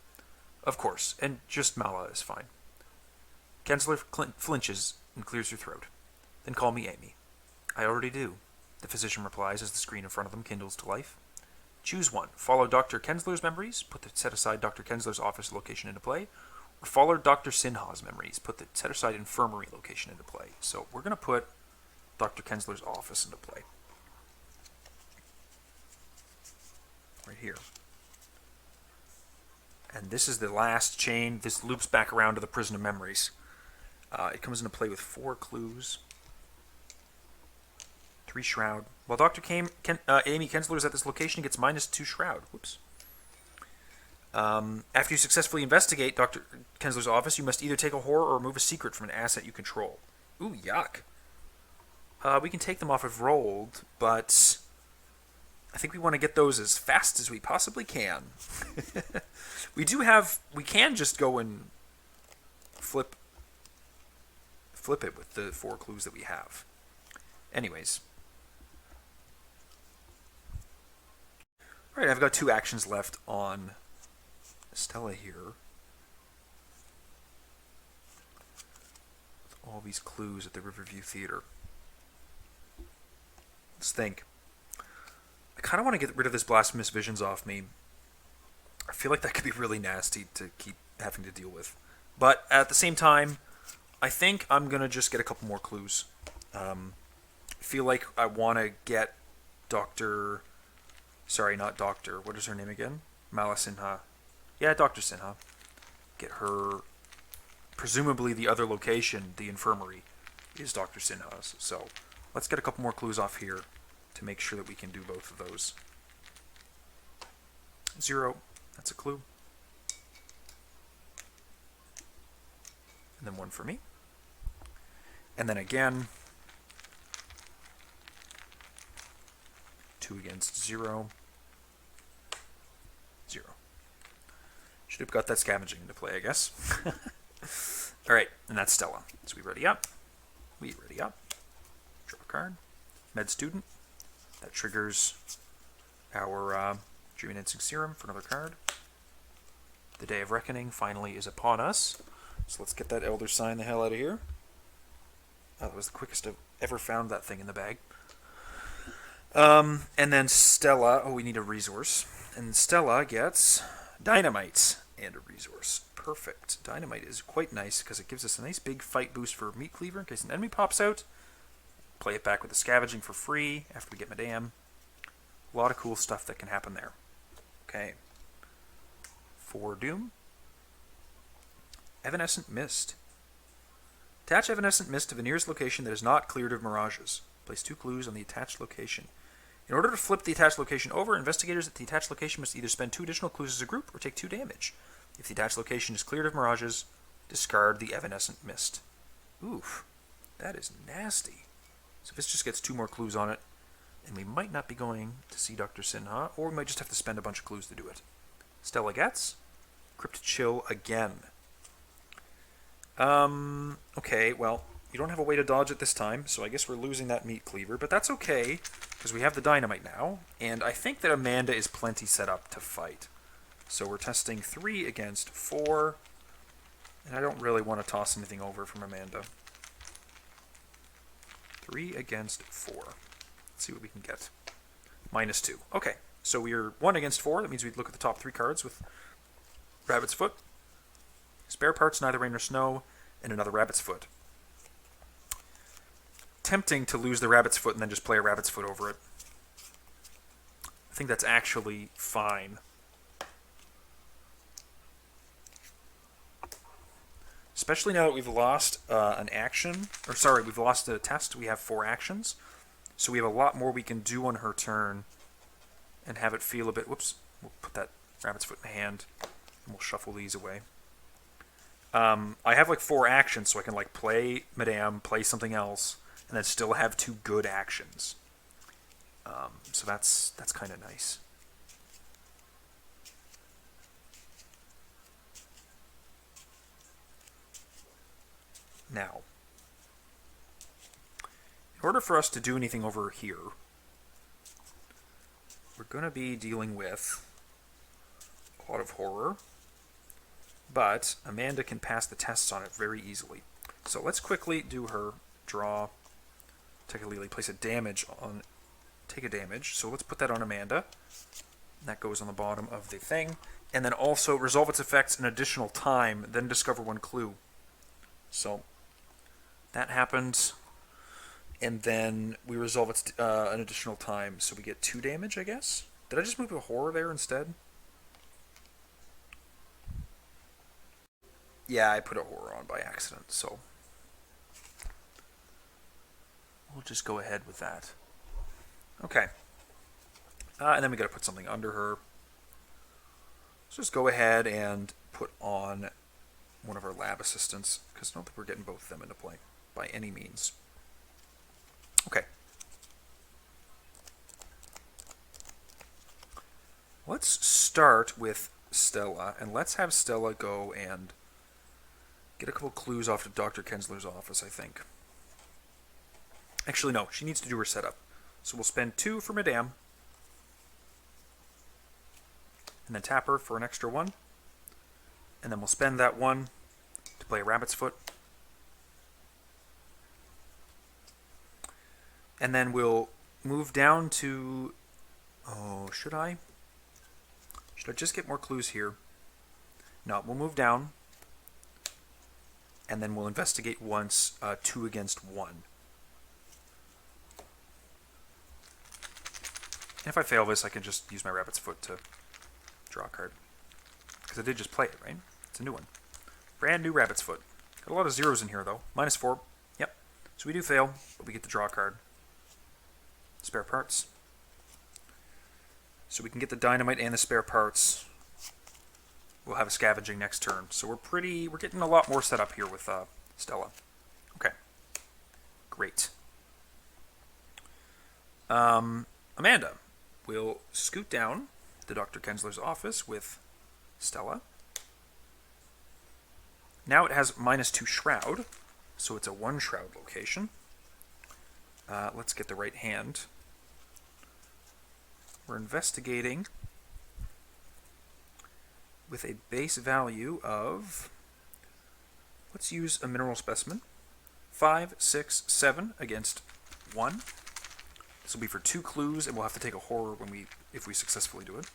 Of course, and just Mala is fine. Kenzler flinches and clears her throat. Then call me Amy. I already do, the physician replies as the screen in front of them kindles to life. Choose one. Follow Dr. Kenzler's memories, set aside Dr. Kenzler's office location into play, or follow Dr. Sinha's memories, set aside infirmary location into play. So we're going to put Dr. Kenzler's office into play. Right here. And this is the last chain. This loops back around to the prison of memories. It comes into play with 4 clues. 3 shroud. While Dr. Amy Kenzler is at this location, he gets -2 shroud. Whoops. After you successfully investigate Dr. Kenzler's office, you must either take a horror or remove a secret from an asset you control. Ooh, yuck. We can take them off if rolled, but I think we want to get those as fast as we possibly can. We can just go and flip it with the 4 clues that we have. Anyways. Alright, I've got 2 actions left on Stella here. With all these clues at the Riverview Theater. Let's think. I kind of want to get rid of this Blasphemous Visions off me. I feel like that could be really nasty to keep having to deal with. But at the same time, I think I'm going to just get a couple more clues. I feel like I want to get Dr. Sorry, not Doctor. What is her name again? Mala Sinha. Yeah, Dr. Sinha. Get her... Presumably the other location, the infirmary, is Dr. Sinha's. So let's get a couple more clues off here to make sure that we can do both of those. 0. That's a clue. And then 1 for me. And then again, 2 against 0. 0. Should have got that scavenging into play, I guess. Alright, and that's Stella. So we ready up. We ready up. Draw a card. Med Student. That triggers our Dream Enhancing Serum for another card. The Day of Reckoning finally is upon us. So let's get that Elder Sign the hell out of here. That was the quickest I've ever found that thing in the bag. And then Stella, we need a resource. And Stella gets Dynamite and a resource. Perfect. Dynamite is quite nice because it gives us a nice big fight boost for Meat Cleaver in case an enemy pops out. Play it back with the Scavenging for free after we get Madame. A lot of cool stuff that can happen there. Okay. For Doom. Evanescent Mist. Attach Evanescent Mist to the nearest location that is not cleared of mirages. Place 2 clues on the attached location. In order to flip the attached location over, investigators at the attached location must either spend 2 additional clues as a group or take 2 damage. If the attached location is cleared of mirages, discard the Evanescent Mist. Oof. That is nasty. So this just gets 2 more clues on it, and we might not be going to see Dr. Sinha, or we might just have to spend a bunch of clues to do it. Stella gets Crypt Chill again. Okay, well, you don't have a way to dodge it this time, so I guess we're losing that Meat Cleaver, but that's okay, because we have the Dynamite now, and I think that Amanda is plenty set up to fight. So we're testing 3 against 4. And I don't really want to toss anything over from Amanda. 3 against 4. Let's see what we can get. -2. Okay, so we're 1 against 4. That means we look at the top 3 cards with Rabbit's Foot, Spare Parts, Neither Rain Nor Snow, and another Rabbit's Foot. Tempting to lose the Rabbit's Foot and then just play a Rabbit's Foot over it. I think that's actually fine. Especially now that we've lost an action. Or sorry, we've lost a test. We have 4 actions. So we have a lot more we can do on her turn and have it feel a bit... Whoops. We'll put that Rabbit's Foot in the hand. And we'll shuffle these away. I have like 4 actions, so I can like play Madame, play something else, and then still have 2 good actions. So that's kind of nice. Now, in order for us to do anything over here, we're going to be dealing with a lot of horror, but Amanda can pass the tests on it very easily. So let's quickly do her draw, technically place a damage on, take a damage. So let's put that on Amanda. That goes on the bottom of the thing. And then also resolve its effects an additional time, then discover 1 clue. So that happens, and then we resolve it an additional time, so we get 2 damage, I guess? Did I just move a horror there instead? Yeah, I put a horror on by accident, so we'll just go ahead with that. Okay. And then we gotta put something under her. Let's just go ahead and put on one of our lab assistants, because I don't think we're getting both of them into play by any means. Okay. Let's start with Stella, and let's have Stella go and get a couple clues off to Dr. Kenzler's office, I think. Actually, no, she needs to do her setup. So we'll spend 2 for Madame, and then tap her for an extra 1. And then we'll spend that 1 to play a Rabbit's Foot. And then we'll move down to... Oh, should I? Should I just get more clues here? No, we'll move down. And then we'll investigate once, 2 against 1. And if I fail this, I can just use my Rabbit's Foot to draw a card. Because I did just play it, right? It's a new one. Brand new Rabbit's Foot. Got a lot of zeros in here, though. -4. Yep. So we do fail, but we get to draw a card. Spare parts. So we can get the dynamite and the spare parts. We'll have a scavenging next turn. So we're getting a lot more set up here with Stella. Okay. Great. Amanda will scoot down to Dr. Kenzler's office with Stella. Now it has -2 Shroud, so it's a 1 Shroud location. Let's get the right hand. We're investigating with a base value of, let's use a mineral specimen, 5, 6, 7 against 1. This will be for 2 clues, and we'll have to take a horror if we successfully do it.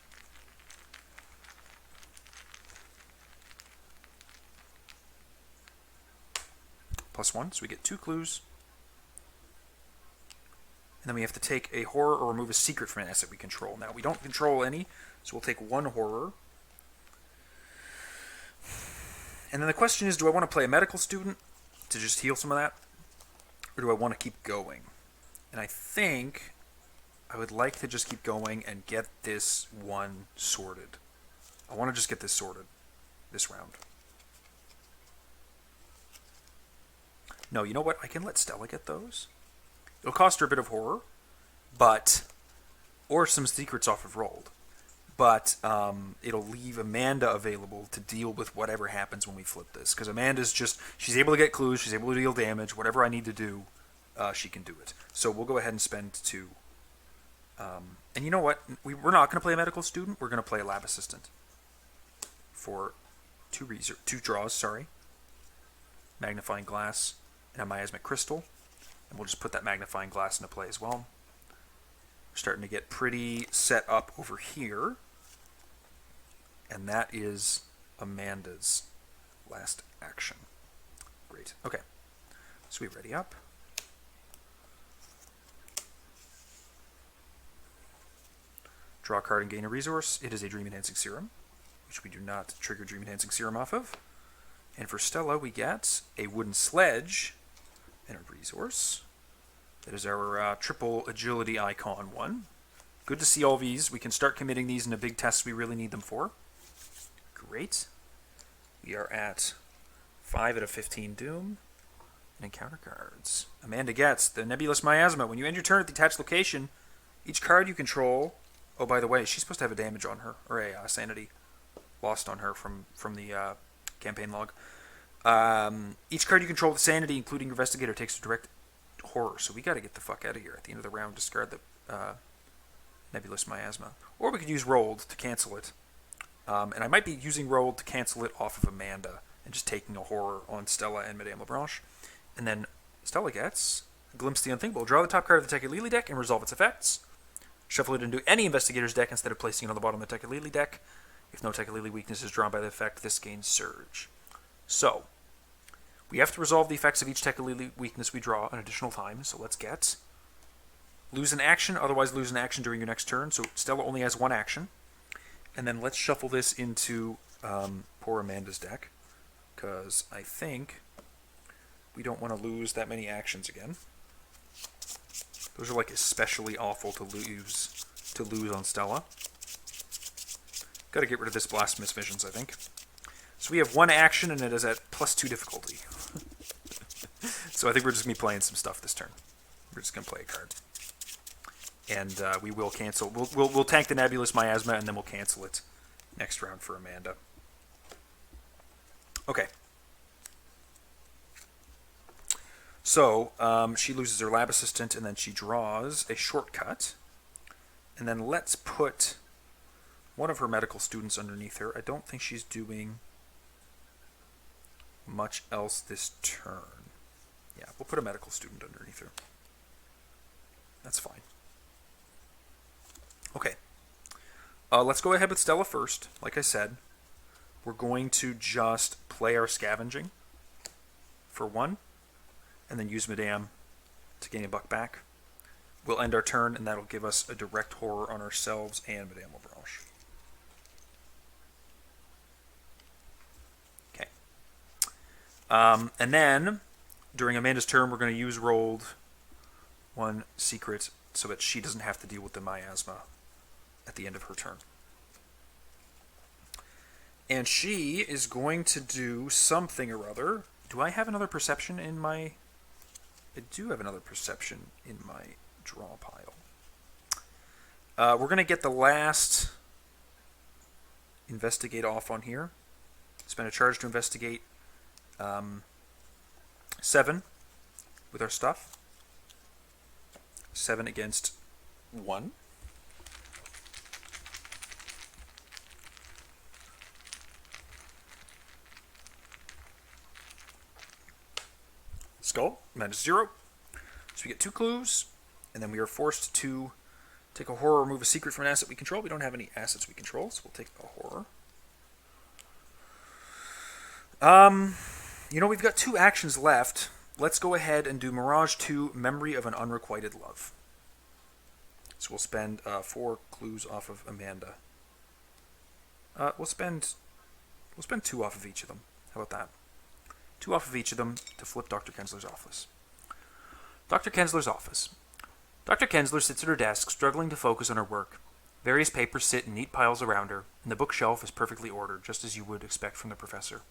+1, so we get 2 clues. And then we have to take a horror or remove a secret from an asset we control. Now, we don't control any, so we'll take 1 horror. And then the question is, do I want to play a medical student to just heal some of that? Or do I want to keep going? And I think I would like to just keep going and get this 1 sorted. I want to just get this sorted this round. No, you know what? I can let Stella get those. It'll cost her a bit of horror, or some secrets off of rolled. But it'll leave Amanda available to deal with whatever happens when we flip this. Because Amanda's she's able to get clues, she's able to deal damage, whatever I need to do, she can do it. So we'll go ahead and spend 2. And you know what? We're not going to play a medical student, we're going to play a lab assistant. for two draws, sorry. Magnifying glass and a miasmic crystal. And we'll just put that magnifying glass into play as well. We're starting to get pretty set up over here. And that is Amanda's last action. Great. Okay. So we ready up. Draw a card and gain a resource. It is a Dream Enhancing Serum, which we do not trigger Dream Enhancing Serum off of. And for Stella, we get a wooden sledge and a resource. That is our triple agility icon one. Good to see all these. We can start committing these into big tests we really need them for. Great. We are at 5 out of 15 Doom. And encounter cards. Amanda gets the Nebulous Miasma. When you end your turn at the attached location, each card you control... Oh, by the way, she's supposed to have a damage on her, or a sanity lost on her from the campaign log. Each card you control with sanity, including your Investigator, takes a direct horror. So we got to get the fuck out of here. At the end of the round, discard the Nebulous Miasma. Or we could use Rolled to cancel it. And I might be using Rolled to cancel it off of Amanda and just taking a horror on Stella and Madame Labranche. And then Stella gets Glimpse the Unthinkable. Draw the top card of the Tekalili deck and resolve its effects. Shuffle it into any Investigator's deck instead of placing it on the bottom of the Tekalili deck. If no Tekalili weakness is drawn by the effect, this gains Surge. So, we have to resolve the effects of each Tekalili weakness we draw an additional time. So let's get... Lose an action, otherwise lose an action during your next turn. So Stella only has one action. And then let's shuffle this into poor Amanda's deck. Because I think we don't want to lose that many actions again. Those are like especially awful to lose on Stella. Got to get rid of this Blasphemous Visions, I think. So we have one action and it is at +2 difficulty. So I think we're just going to be playing some stuff this turn. We're just going to play a card. And we will cancel. We'll tank the Nebulous Miasma and then we'll cancel it next round for Amanda. Okay. So, she loses her lab assistant, and then she draws a shortcut. And then let's put one of her medical students underneath her. I don't think she's doing much else this turn. Yeah, we'll put a medical student underneath her. That's fine. Okay. Let's go ahead with Stella first. Like I said, we're going to just play our Scavenging for 1. And then use Madame to gain a buck back. We'll end our turn, and that'll give us a direct horror on ourselves and Madame Labranche. Okay. And then, during Amanda's turn, we're going to use Rolled 1 secret so that she doesn't have to deal with the miasma at the end of her turn. And she is going to do something or other. Do I have another perception in my... I do have another perception in my draw pile. We're going to get the last investigate off on here. Spend a charge to investigate 7 with our stuff. 7 against 1. Skull, -0. So we get 2 clues, and then we are forced to take a horror, remove a secret from an asset we control. We don't have any assets we control, so we'll take a horror. You know, we've got 2 actions left. Let's go ahead and do Mirage 2, Memory of an Unrequited Love. So we'll spend 4 clues off of Amanda. We'll spend 2 off of each of them. How about that? 2 off of each of them to flip Dr. Kenzler's office. Dr. Kenzler's office. Dr. Kenzler sits at her desk, struggling to focus on her work. Various papers sit in neat piles around her, and the bookshelf is perfectly ordered, just as you would expect from the professor.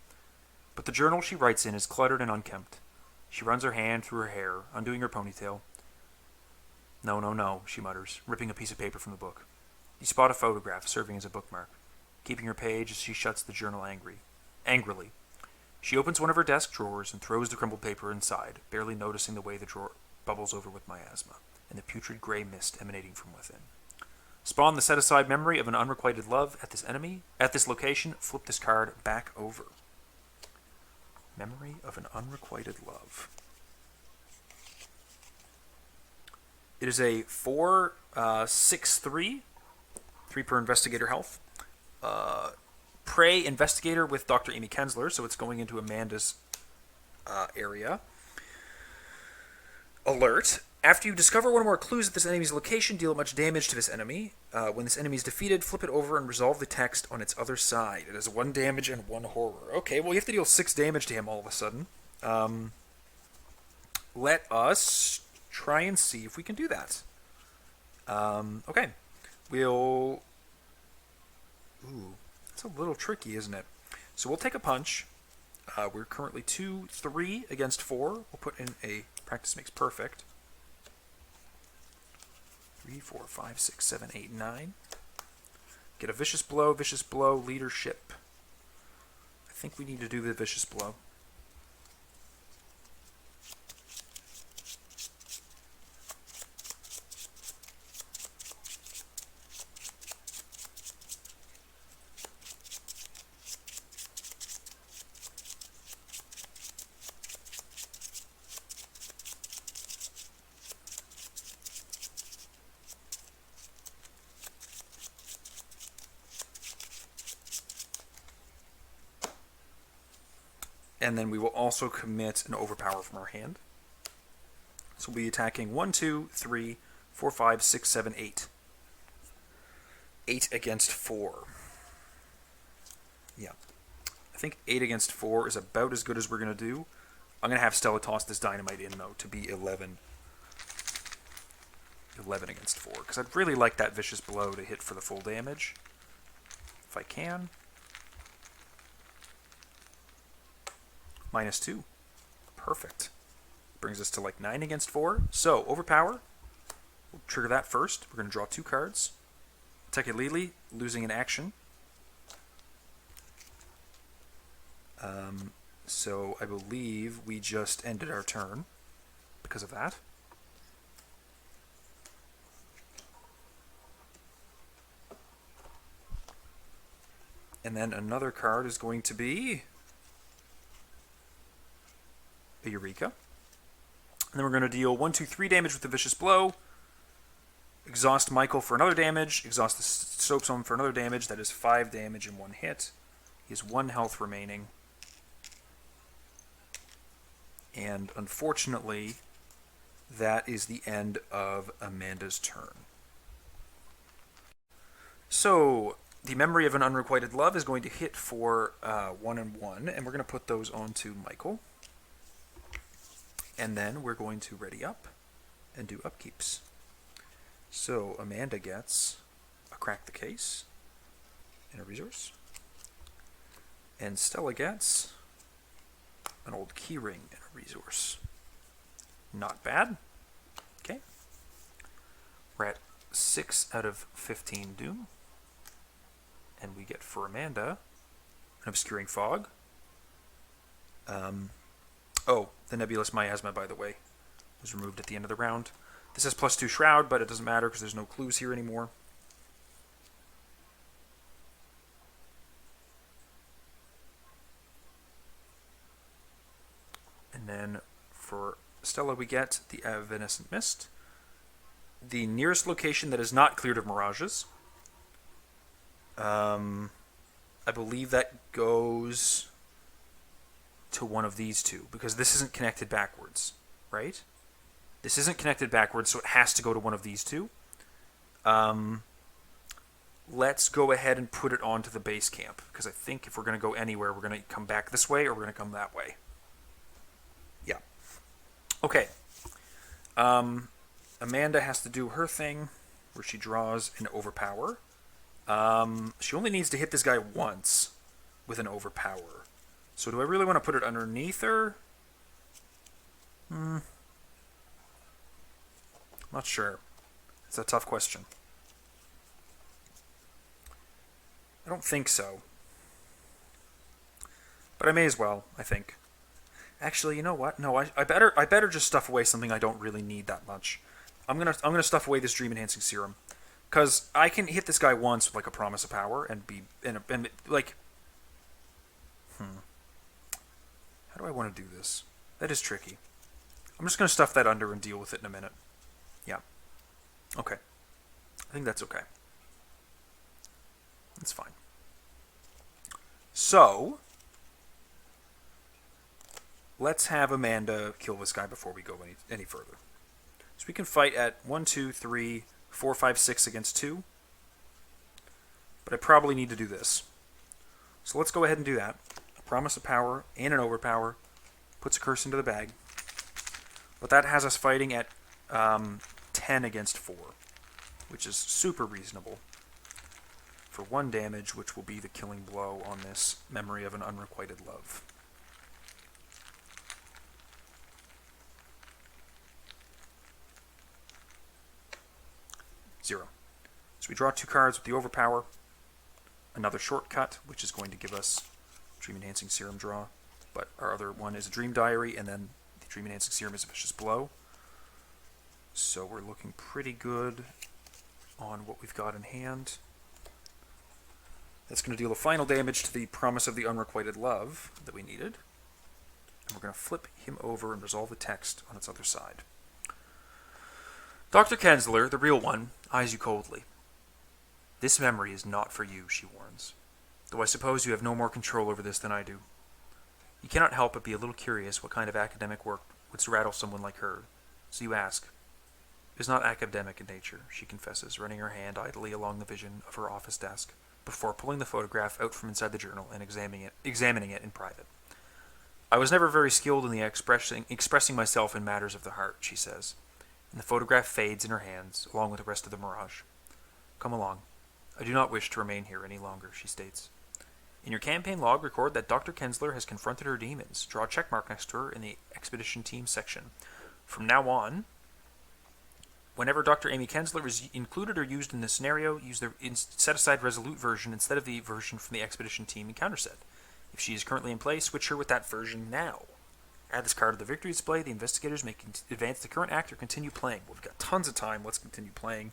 But the journal she writes in is cluttered and unkempt. She runs her hand through her hair, undoing her ponytail. No, no, no, she mutters, ripping a piece of paper from the book. You spot a photograph serving as a bookmark, keeping her page as she shuts the journal angrily. She opens one of her desk drawers and throws the crumpled paper inside, barely noticing the way the drawer bubbles over with miasma and the putrid gray mist emanating from within. Spawn the set-aside memory of an unrequited love at this enemy. At this location, flip this card back over. Memory of an unrequited love. It is a 4/6/3, 3 per investigator health. Prey investigator with Dr. Amy Kenzler, so it's going into Amanda's area. Alert. After you discover one or more clues at this enemy's location, deal much damage to this enemy. When this enemy is defeated, flip it over and resolve the text on its other side. It has 1 damage and 1 horror. Okay, well you have to deal 6 damage to him all of a sudden. Let us try and see if we can do that. Okay. We'll... Ooh, that's a little tricky, isn't it? So we'll take a punch. We're currently 2-3 against 4. We'll put in a practice makes perfect. 3, 4, 5, 6, 7, 8, 9. Get a vicious blow, leadership. I think we need to do the vicious blow. And then we will also commit an overpower from our hand. So we'll be attacking 1, 2, 3, 4, 5, 6, 7, 8. 8 against 4. Yeah. I think 8 against 4 is about as good as we're going to do. I'm going to have Stella toss this dynamite in, though, to be 11. 11 against 4. Because I'd really like that vicious blow to hit for the full damage. If I can. -2. Perfect. Brings us to like 9 against 4. So, overpower. We'll trigger that first. We're going to draw 2 cards. Tekelili, losing an action. So, I believe we just ended our turn because of that. And then another card is going to be a Eureka. And then we're going to deal 1, 2, 3 damage with the vicious blow. Exhaust Michael for another damage. Exhaust the Soapstone for another damage. That is 5 damage in 1 hit. He has 1 health remaining. And unfortunately, that is the end of Amanda's turn. So, the Memory of an Unrequited Love is going to hit for 1 and 1, and we're going to put those onto Michael. And then we're going to ready up and do upkeeps. So Amanda gets a Crack the Case and a resource. And Stella gets an old keyring and a resource. Not bad. Okay. We're at 6 out of 15 Doom. And we get for Amanda an Obscuring Fog. Oh, the Nebulous Miasma, by the way, was removed at the end of the round. This has +2 Shroud, but it doesn't matter because there's no clues here anymore. And then for Stella, we get the Evanescent Mist. The nearest location that is not cleared of mirages. I believe that goes to one of these two, because this isn't connected backwards, right? This isn't connected backwards, so it has to go to one of these two. Let's go ahead and put it onto the base camp, because I think if we're going to go anywhere, we're going to come back this way, or we're going to come that way. Yeah. Okay. Amanda has to do her thing, where she draws an Overpower. She only needs to hit this guy once with an Overpower. So do I really want to put it underneath her? Not sure. It's a tough question. I don't think so. But I may as well, I think. Actually, you know what? No, I better just stuff away something I don't really need that much. I'm gonna stuff away this Dream Enhancing Serum. Because I can hit this guy once with like a Promise of Power and be and like, how do I want to do this? That is tricky. I'm just gonna stuff that under and deal with it in a minute. Yeah. Okay. I think that's okay. That's fine. So let's have Amanda kill this guy before we go any further. So we can fight at 1, 2, 3, 4, 5, 6 against 2. But I probably need to do this. So let's go ahead and do that. A Promise of Power and an Overpower. Puts a curse into the bag. But that has us fighting at 10 against 4. Which is super reasonable. For 1 damage, which will be the killing blow on this Memory of an Unrequited Love. Zero. So we draw 2 cards with the Overpower. Another shortcut, which is going to give us Dream Enhancing Serum draw. But our other one is a Dream Diary, and then the Dream Enhancing Serum is a Vicious Blow. So we're looking pretty good on what we've got in hand. That's going to deal the final damage to the Promise of the Unrequited Love that we needed. And we're going to flip him over and resolve the text on its other side. Dr. Kenzler, the real one, eyes you coldly. This memory is not for you, she warns. Though I suppose you have no more control over this than I do. You cannot help but be a little curious what kind of academic work would rattle someone like her. So you ask. It is not academic in nature, she confesses, running her hand idly along the vision of her office desk, before pulling the photograph out from inside the journal and examining it in private. I was never very skilled in the expressing myself in matters of the heart, she says, and the photograph fades in her hands, along with the rest of the Mirage. Come along. I do not wish to remain here any longer, she states. In your campaign log, record that Dr. Kenzler has confronted her demons. Draw a checkmark next to her in the expedition team section. From now on, whenever Dr. Amy Kenzler is included or used in this scenario, use the set-aside Resolute version instead of the version from the expedition team encounter set. If she is currently in play, switch her with that version now. Add this card to the victory display. The investigators may advance the current act or continue playing. Well, we've got tons of time. Let's continue playing.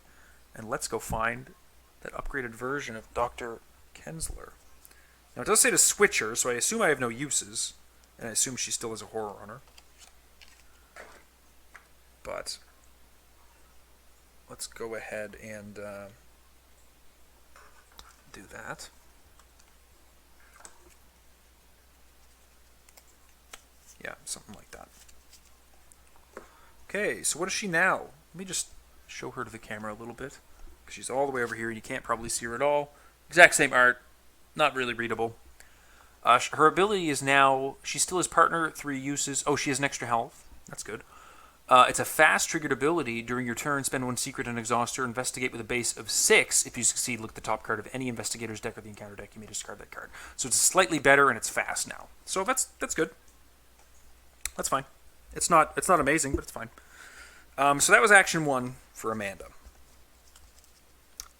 And let's go find that upgraded version of Dr. Kenzler. Now, it does say to switch her, so I assume I have no uses. And I assume she still has a horror on her. But let's go ahead and do that. Yeah, something like that. Okay, so what is she now? Let me just show her to the camera a little bit. She's all the way over here, and you can't probably see her at all. Exact same art. Not really readable. Her ability is now, she still has partner, 3 uses. Oh, she has an extra health. That's good. It's a fast triggered ability. During your turn, spend 1 secret and exhaust her. Investigate with a base of 6. If you succeed, look at the top card of any investigator's deck or the encounter deck. You may discard that card. So it's slightly better, and it's fast now. So that's good. That's fine. It's not amazing, but it's fine. So that was action 1 for Amanda.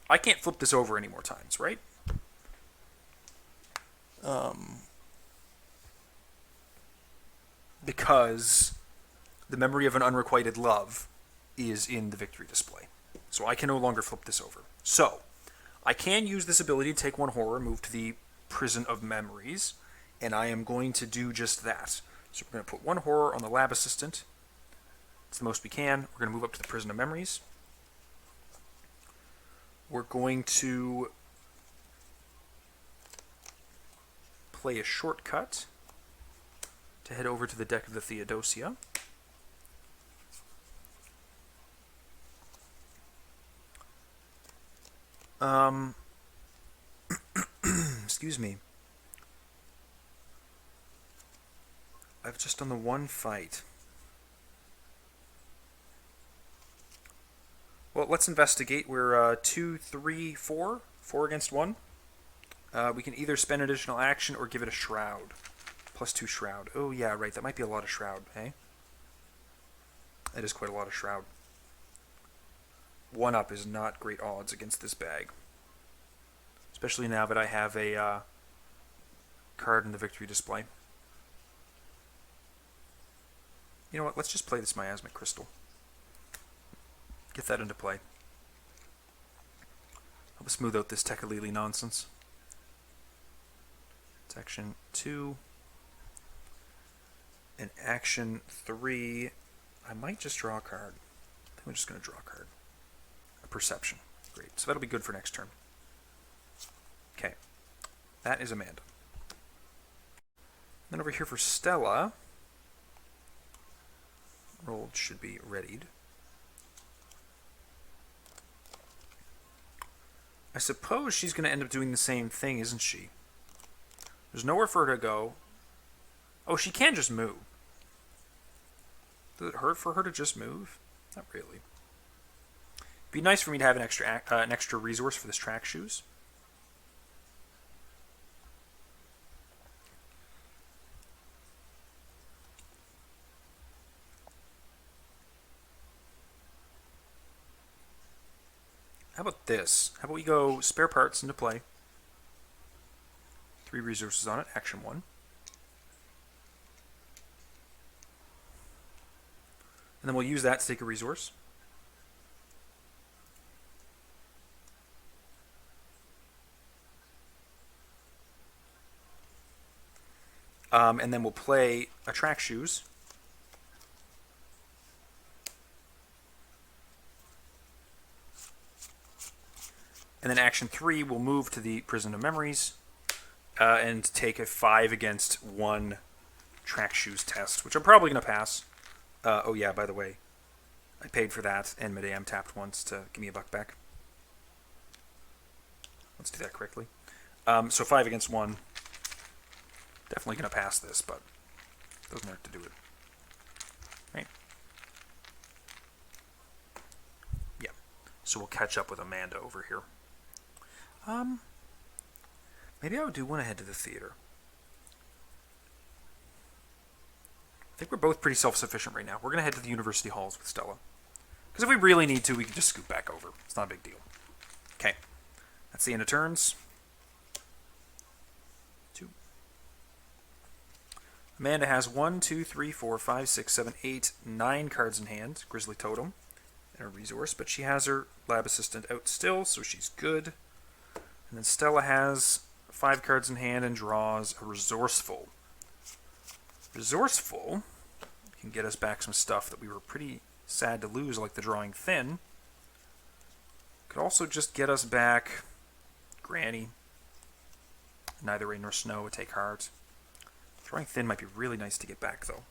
I can't flip this over any more times, right? Because the Memory of an Unrequited Love is in the victory display. So I can no longer flip this over. So, I can use this ability to take 1 horror, move to the Prison of Memories, and I am going to do just that. So we're going to put 1 horror on the lab assistant. It's the most we can. We're going to move up to the Prison of Memories. We're going to play a shortcut to head over to the deck of the Theodosia. Excuse me. I've just done the 1 fight. Well, let's investigate. We're 2, 3, 4. 4 against 1. We can either spend additional action or give it a shroud. +2 shroud. Oh, yeah, right. That might be a lot of shroud, eh? That is quite a lot of shroud. 1 up is not great odds against this bag. Especially now that I have a card in the victory display. You know what? Let's just play this Miasmic Crystal. Get that into play. Help smooth out this Tekalili nonsense. It's action 2. And action 3, I might just draw a card. I think I'm just going to draw a card. A Perception. Great. So that'll be good for next turn. Okay. That is Amanda. Then over here for Stella, rolled should be readied. I suppose she's going to end up doing the same thing, isn't she? There's nowhere for her to go. Oh, she can just move. Does it hurt for her to just move? Not really. It'd be nice for me to have an extra resource for this track shoes. How about this? How about we go spare parts into play? 3 resources on it, action 1. And then we'll use that to take a resource. And then we'll play a track shoes. And then action 3 will move to the Prison of Memories and take a 5 against 1 track shoes test, which I'm probably going to pass. Oh yeah, by the way, I paid for that, and Madame tapped once to give me $1 back. Let's do that quickly. So 5 against 1. Definitely going to pass this, but doesn't hurt to do it. Right? Yeah. So we'll catch up with Amanda over here. Maybe I do want to head to the theater. I think we're both pretty self-sufficient right now. We're going to head to the university halls with Stella. Because if we really need to, we can just scoot back over. It's not a big deal. Okay. That's the end of turns. 2. Amanda has 1, 2, 3, 4, 5, 6, 7, 8, 9 cards in hand. Grizzly Totem and a resource. But she has her lab assistant out still, so she's good. And then Stella has 5 cards in hand and draws a Resourceful. Resourceful can get us back some stuff that we were pretty sad to lose, like the Drawing Thin. Could also just get us back Granny. Neither Rain nor Snow would take heart. Drawing Thin might be really nice to get back, though.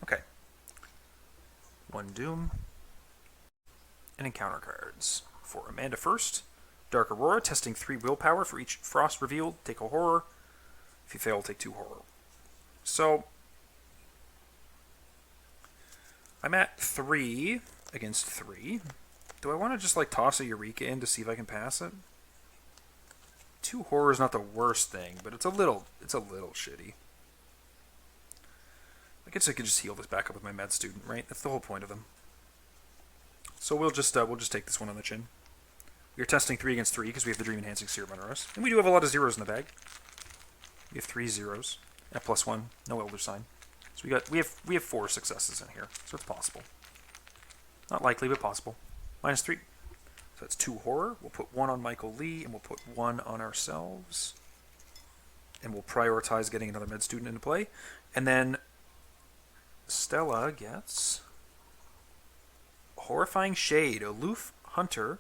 Okay. 1 Doom. And encounter cards. For Amanda first. Dark Aurora, testing 3 willpower for each frost revealed. Take a horror. If you fail, take 2 horror. So, I'm at 3 against 3. Do I want to just like toss a Eureka in to see if I can pass it? 2 horror is not the worst thing, but it's a little shitty. I guess I could just heal this back up with my med student, right? That's the whole point of them. So we'll just take this one on the chin. We're testing 3 against 3 because we have the Dream Enhancing Serum under us, and we do have a lot of zeros in the bag. We have 3 zeros. At +1, no Elder Sign. So we have 4 successes in here, so it's possible. Not likely, but possible. -3. So that's 2 horror. We'll put 1 on Michael Lee, and we'll put 1 on ourselves. And we'll prioritize getting another med student into play. And then Stella gets Horrifying Shade, Aloof Hunter.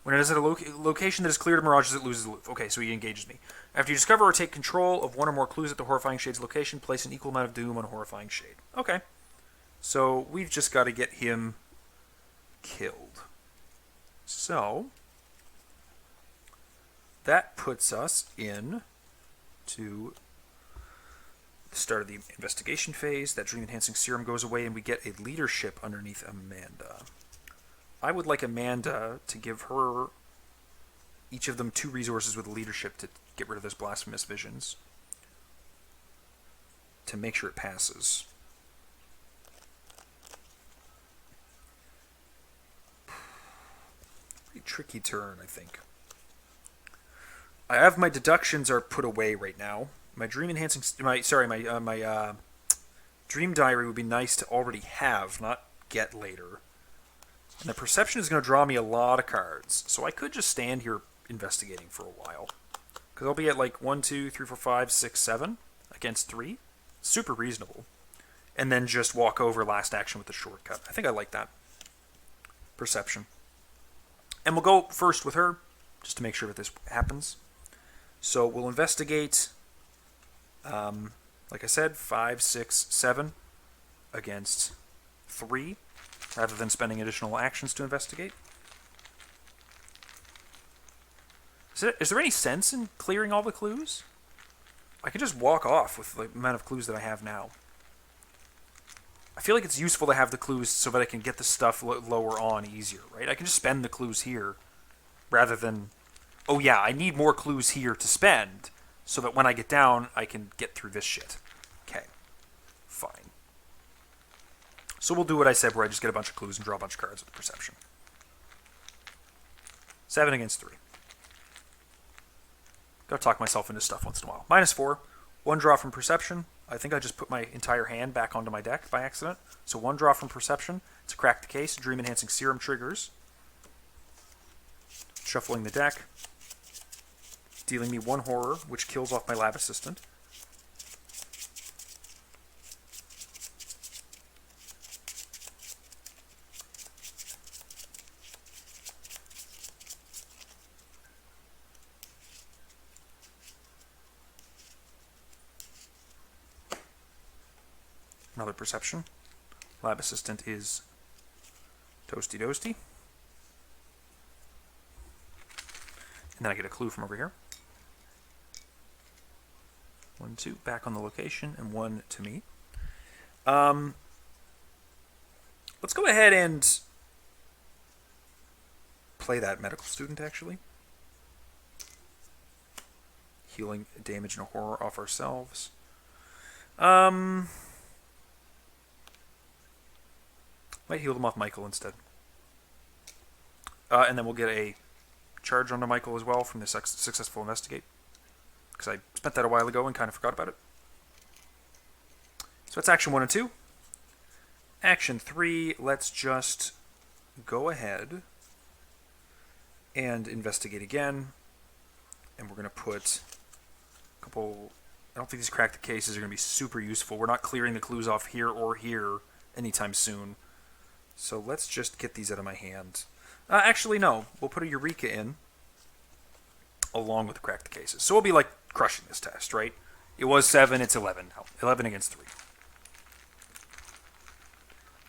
When it is at a location that is clear to mirages, it loses aloof. Okay, so he engages me. After you discover or take control of 1 or more clues at the Horrifying Shade's location, place an equal amount of doom on Horrifying Shade. Okay. So we've just got to get him killed. So that puts us in to the start of the investigation phase. That Dream Enhancing Serum goes away, and we get a leadership underneath Amanda. I would like Amanda to give her, each of them, 2 resources with leadership to get rid of this Blasphemous Visions. To make sure it passes. Pretty tricky turn, I think. I have my deductions are put away right now. My Dream Enhancing... my Dream Diary would be nice to already have, not get later. And the perception is going to draw me a lot of cards. So I could just stand here investigating for a while. Because I'll be at like 1, 2, 3, 4, 5, 6, 7 against 3. Super reasonable. And then just walk over last action with the shortcut. I think I like that. Perception. And we'll go first with her, just to make sure that this happens. So we'll investigate, like I said, 5, 6, 7 against 3, rather than spending additional actions to investigate. Is there any sense in clearing all the clues? I can just walk off with the amount of clues that I have now. I feel like it's useful to have the clues so that I can get the stuff lower on easier, right? I can just spend the clues here rather than, oh yeah, I need more clues here to spend so that when I get down, I can get through this shit. Okay, fine. So we'll do what I said where I just get a bunch of clues and draw a bunch of cards with the perception. 7 against 3. Gotta talk myself into stuff once in a while. -4, 1 draw from perception. I think I just put my entire hand back onto my deck by accident. So 1 draw from perception. It's a crack the case. Dream enhancing serum triggers. Shuffling the deck. Dealing me 1 horror, which kills off my lab assistant. Another perception. Lab assistant is toasty toasty. And then I get a clue from over here. 1, 2, back on the location, and 1 to me. Let's go ahead and play that medical student, actually. Healing damage and a horror off ourselves. Might heal them off Michael instead. And then we'll get a charge onto Michael as well from the successful investigate. Because I spent that a while ago and kind of forgot about it. So that's action 1 and 2. Action 3, let's just go ahead and investigate again. And we're going to put a couple... I don't think these crack the cases are going to be super useful. We're not clearing the clues off here or here anytime soon. So let's just get these out of my hand. Actually, no. We'll put a Eureka in along with the crack the cases. So we'll be like crushing this test, right? It was 7, it's 11 now. 11 against 3.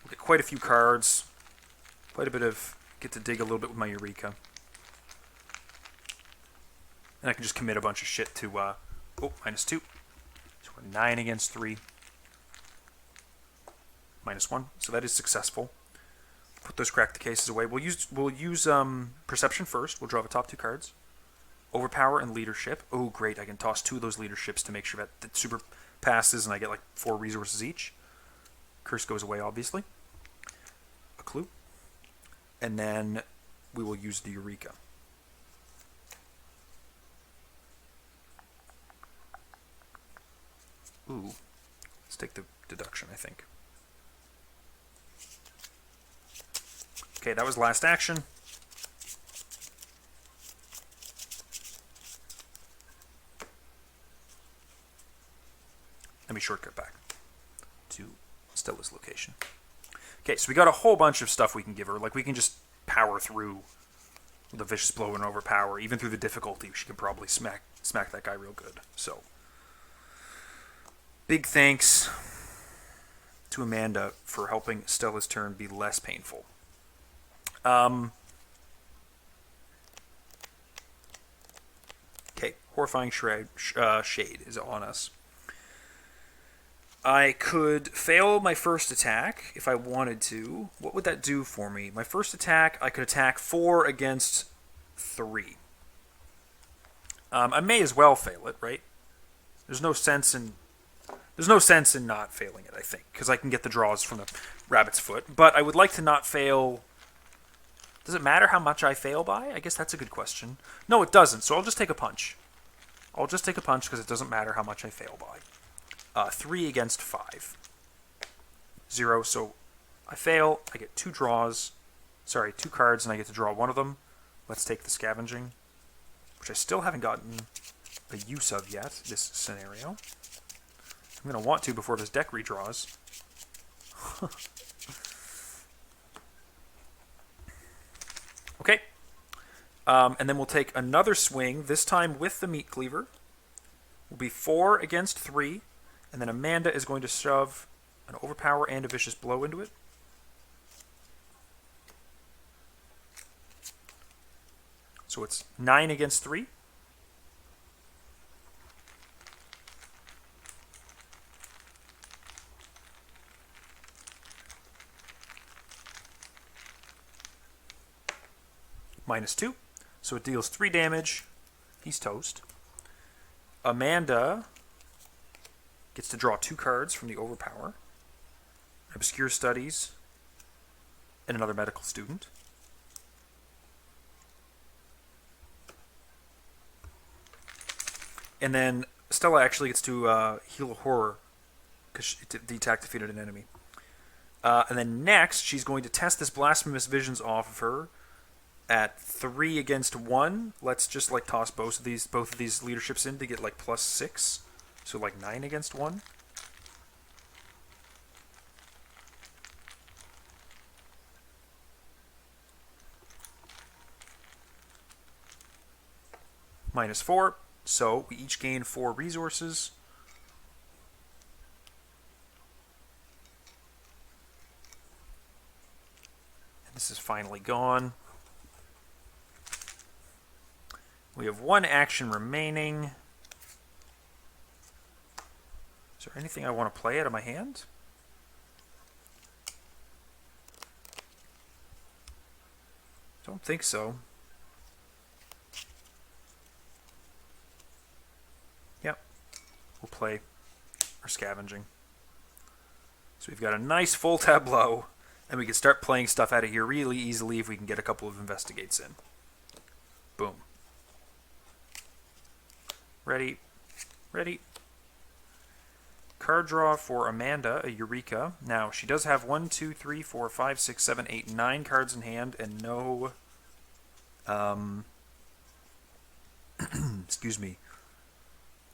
We'll get quite a few cards. Quite a bit of... Get to dig a little bit with my Eureka. And I can just commit a bunch of shit to... -2. So we're 9 against 3. -1. So that is successful. Put those crack the cases away. We'll use perception first. We'll draw the top 2 cards. Overpower and leadership. Oh, great. I can toss 2 of those leaderships to make sure that the super passes and I get like 4 resources each. Curse goes away, obviously. A clue. And then we will use the Eureka. Ooh. Let's take the deduction, I think. Okay, that was last action. Let me shortcut back to Stella's location. Okay, so we got a whole bunch of stuff we can give her. Like, we can just power through the Vicious Blow and Overpower. Even through the difficulty, she can probably smack that guy real good. So, big thanks to Amanda for helping Stella's turn be less painful. Okay, Horrifying Shade is on us. I could fail my first attack if I wanted to. What would that do for me? My first attack, I could attack 4 against 3. I may as well fail it, right? There's no sense in not failing it, I think, because I can get the draws from the rabbit's foot. But I would like to not fail. Does it matter how much I fail by? I guess that's a good question. No, it doesn't. So I'll just take a punch. I'll just take a punch because it doesn't matter how much I fail by. 3 against 5. 0, so I fail. I get 2 draws. Sorry, 2 cards and I get to draw one of them. Let's take the Scavenging, which I still haven't gotten a use of yet, this scenario. I'm going to want to before this deck redraws. Okay. And then we'll take another swing, this time with the Meat Cleaver. Will be 4 against 3, and then Amanda is going to shove an Overpower and a Vicious Blow into it. So it's 9 against 3. -2. So it deals 3 damage. He's toast. Amanda gets to draw 2 cards from the Overpower. Obscure Studies and another medical student. And then Stella actually gets to heal a horror because the attack defeated an enemy. And then next, she's going to test this Blasphemous Visions off of her at 3 against 1. Let's just like toss both of these leaderships in to get like +6. So like 9 against 1. -4. So we each gain 4 resources. And this is finally gone. We have 1 action remaining. Is there anything I want to play out of my hand? Don't think so. Yep. We'll play our Scavenging. So we've got a nice full tableau, and we can start playing stuff out of here really easily if we can get a couple of Investigates in. Boom. Ready. Ready. Card draw for Amanda, a Eureka. Now, she does have 1, 2, 3, 4, 5, 6, 7, 8, 9 cards in hand, and no... excuse me.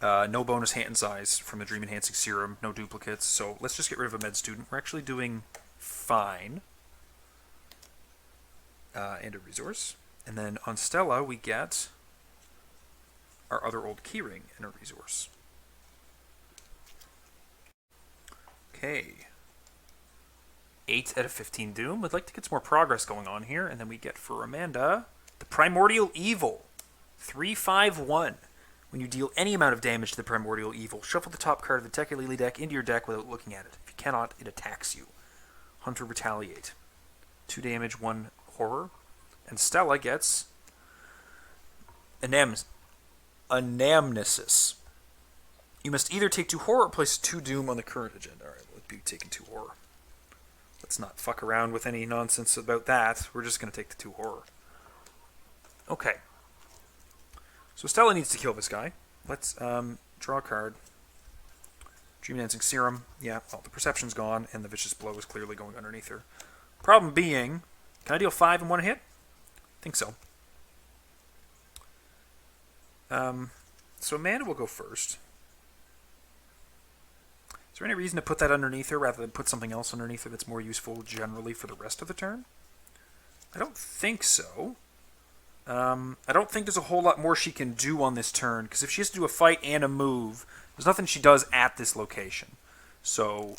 No bonus hand size from the Dream Enhancing Serum, no duplicates, so let's just get rid of a med student. We're actually doing fine. And a resource. And then on Stella, we get our other old keyring and a resource. Okay. 8 out of 15 Doom. We'd like to get some more progress going on here. And then we get for Amanda, the Primordial Evil. 3/5/1. When you deal any amount of damage to the Primordial Evil, shuffle the top card of the Tekelili deck into your deck without looking at it. If you cannot, it attacks you. Hunter Retaliate. 2 damage, 1 horror. And Stella gets Anamnesis. You must either take 2 horror or place 2 doom on the current agenda. Alright, we'll be taking 2 horror. Let's not fuck around with any nonsense about that. We're just going to take the 2 horror. Okay. So Stella needs to kill this guy. Let's draw a card. Dream Enhancing Serum. Yeah, well, the Perception's gone, and the Vicious Blow is clearly going underneath her. Problem being, can I deal 5 in 1 hit? I think so. So Amanda will go first. Is there any reason to put that underneath her rather than put something else underneath her that's more useful generally for the rest of the turn? I don't think so. I don't think there's a whole lot more she can do on this turn, because if she has to do a fight and a move, there's nothing she does at this location. So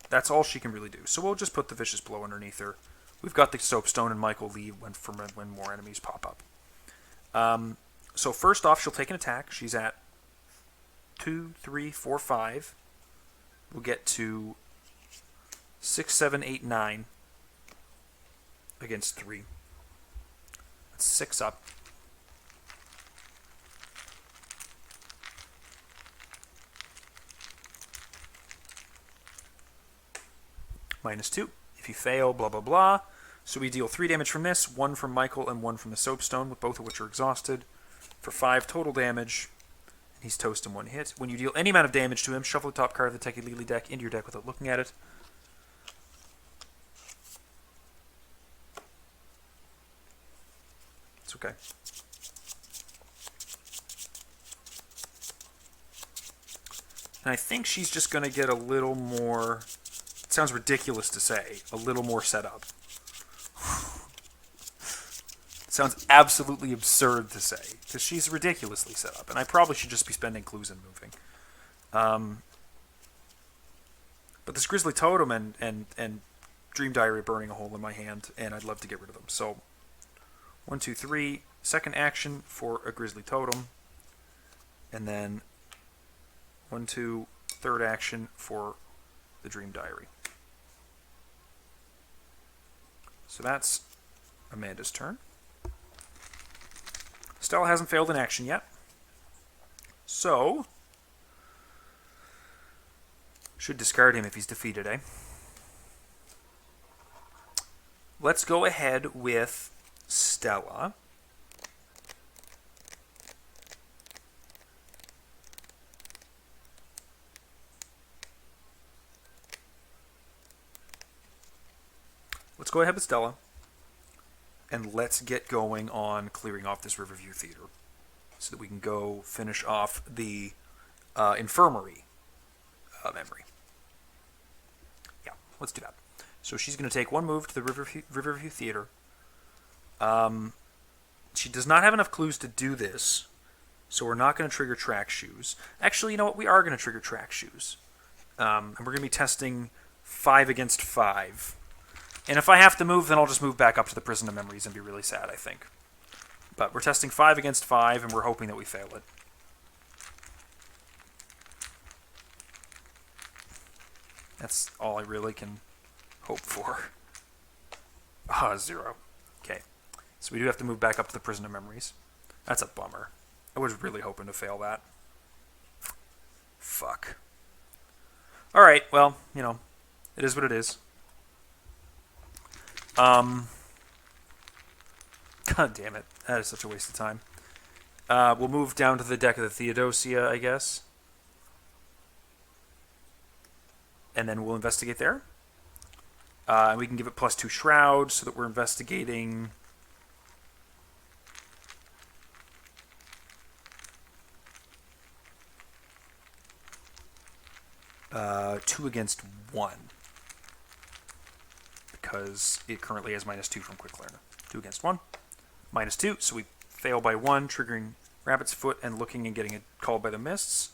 that's all she can really do. So we'll just put the Vicious Blow underneath her. We've got the Soapstone and Michael leave when more enemies pop up. So first off, she'll take an attack. She's at 2, 3, 4, 5. We'll get to 6, 7, 8, 9 against 3. That's 6 up. -2. If you fail, blah, blah, blah. So we deal 3 damage from this, 1 from Michael and 1 from the Soapstone, with both of which are exhausted, for 5 total damage. He's toast in 1 hit. When you deal any amount of damage to him, shuffle the top card of the Tekelili deck into your deck without looking at it. It's okay. And I think she's just going to get a little more, it sounds ridiculous to say, a little more set up. It sounds absolutely absurd to say, because she's ridiculously set up, and I probably should just be spending clues and moving. But this Grizzly Totem and Dream Diary are burning a hole in my hand, and I'd love to get rid of them. So, 1, 2, 3, second action for a Grizzly Totem, and then 1, 2, third action for the Dream Diary. So that's Amanda's turn. Stella hasn't failed in action yet. So, should discard him if he's defeated, eh? Let's go ahead with Stella. Let's go ahead with Stella, and let's get going on clearing off this Riverview Theater so that we can go finish off the infirmary memory. Yeah, let's do that. So she's going to take one move to the Riverview Theater. She does not have enough clues to do this, so we're not going to trigger Track Shoes. Actually, you know what? We are going to trigger Track Shoes. And we're going to be testing 5 against 5. And if I have to move, then I'll just move back up to the Prison of Memories and be really sad, I think. But we're testing 5 against 5, and we're hoping that we fail it. That's all I really can hope for. 0. Okay. So we do have to move back up to the Prison of Memories. That's a bummer. I was really hoping to fail that. Fuck. Alright, well, you know, it is what it is. God damn it. That is such a waste of time. We'll move down to the deck of the Theodosia, I guess. And then we'll investigate there. And we can give it +2 Shroud so that we're investigating... two against 1. Because it currently has -2 from Quick Learner. 2 against 1. -2, so we fail by 1, triggering Rabbit's Foot and looking and getting it called by the Mists.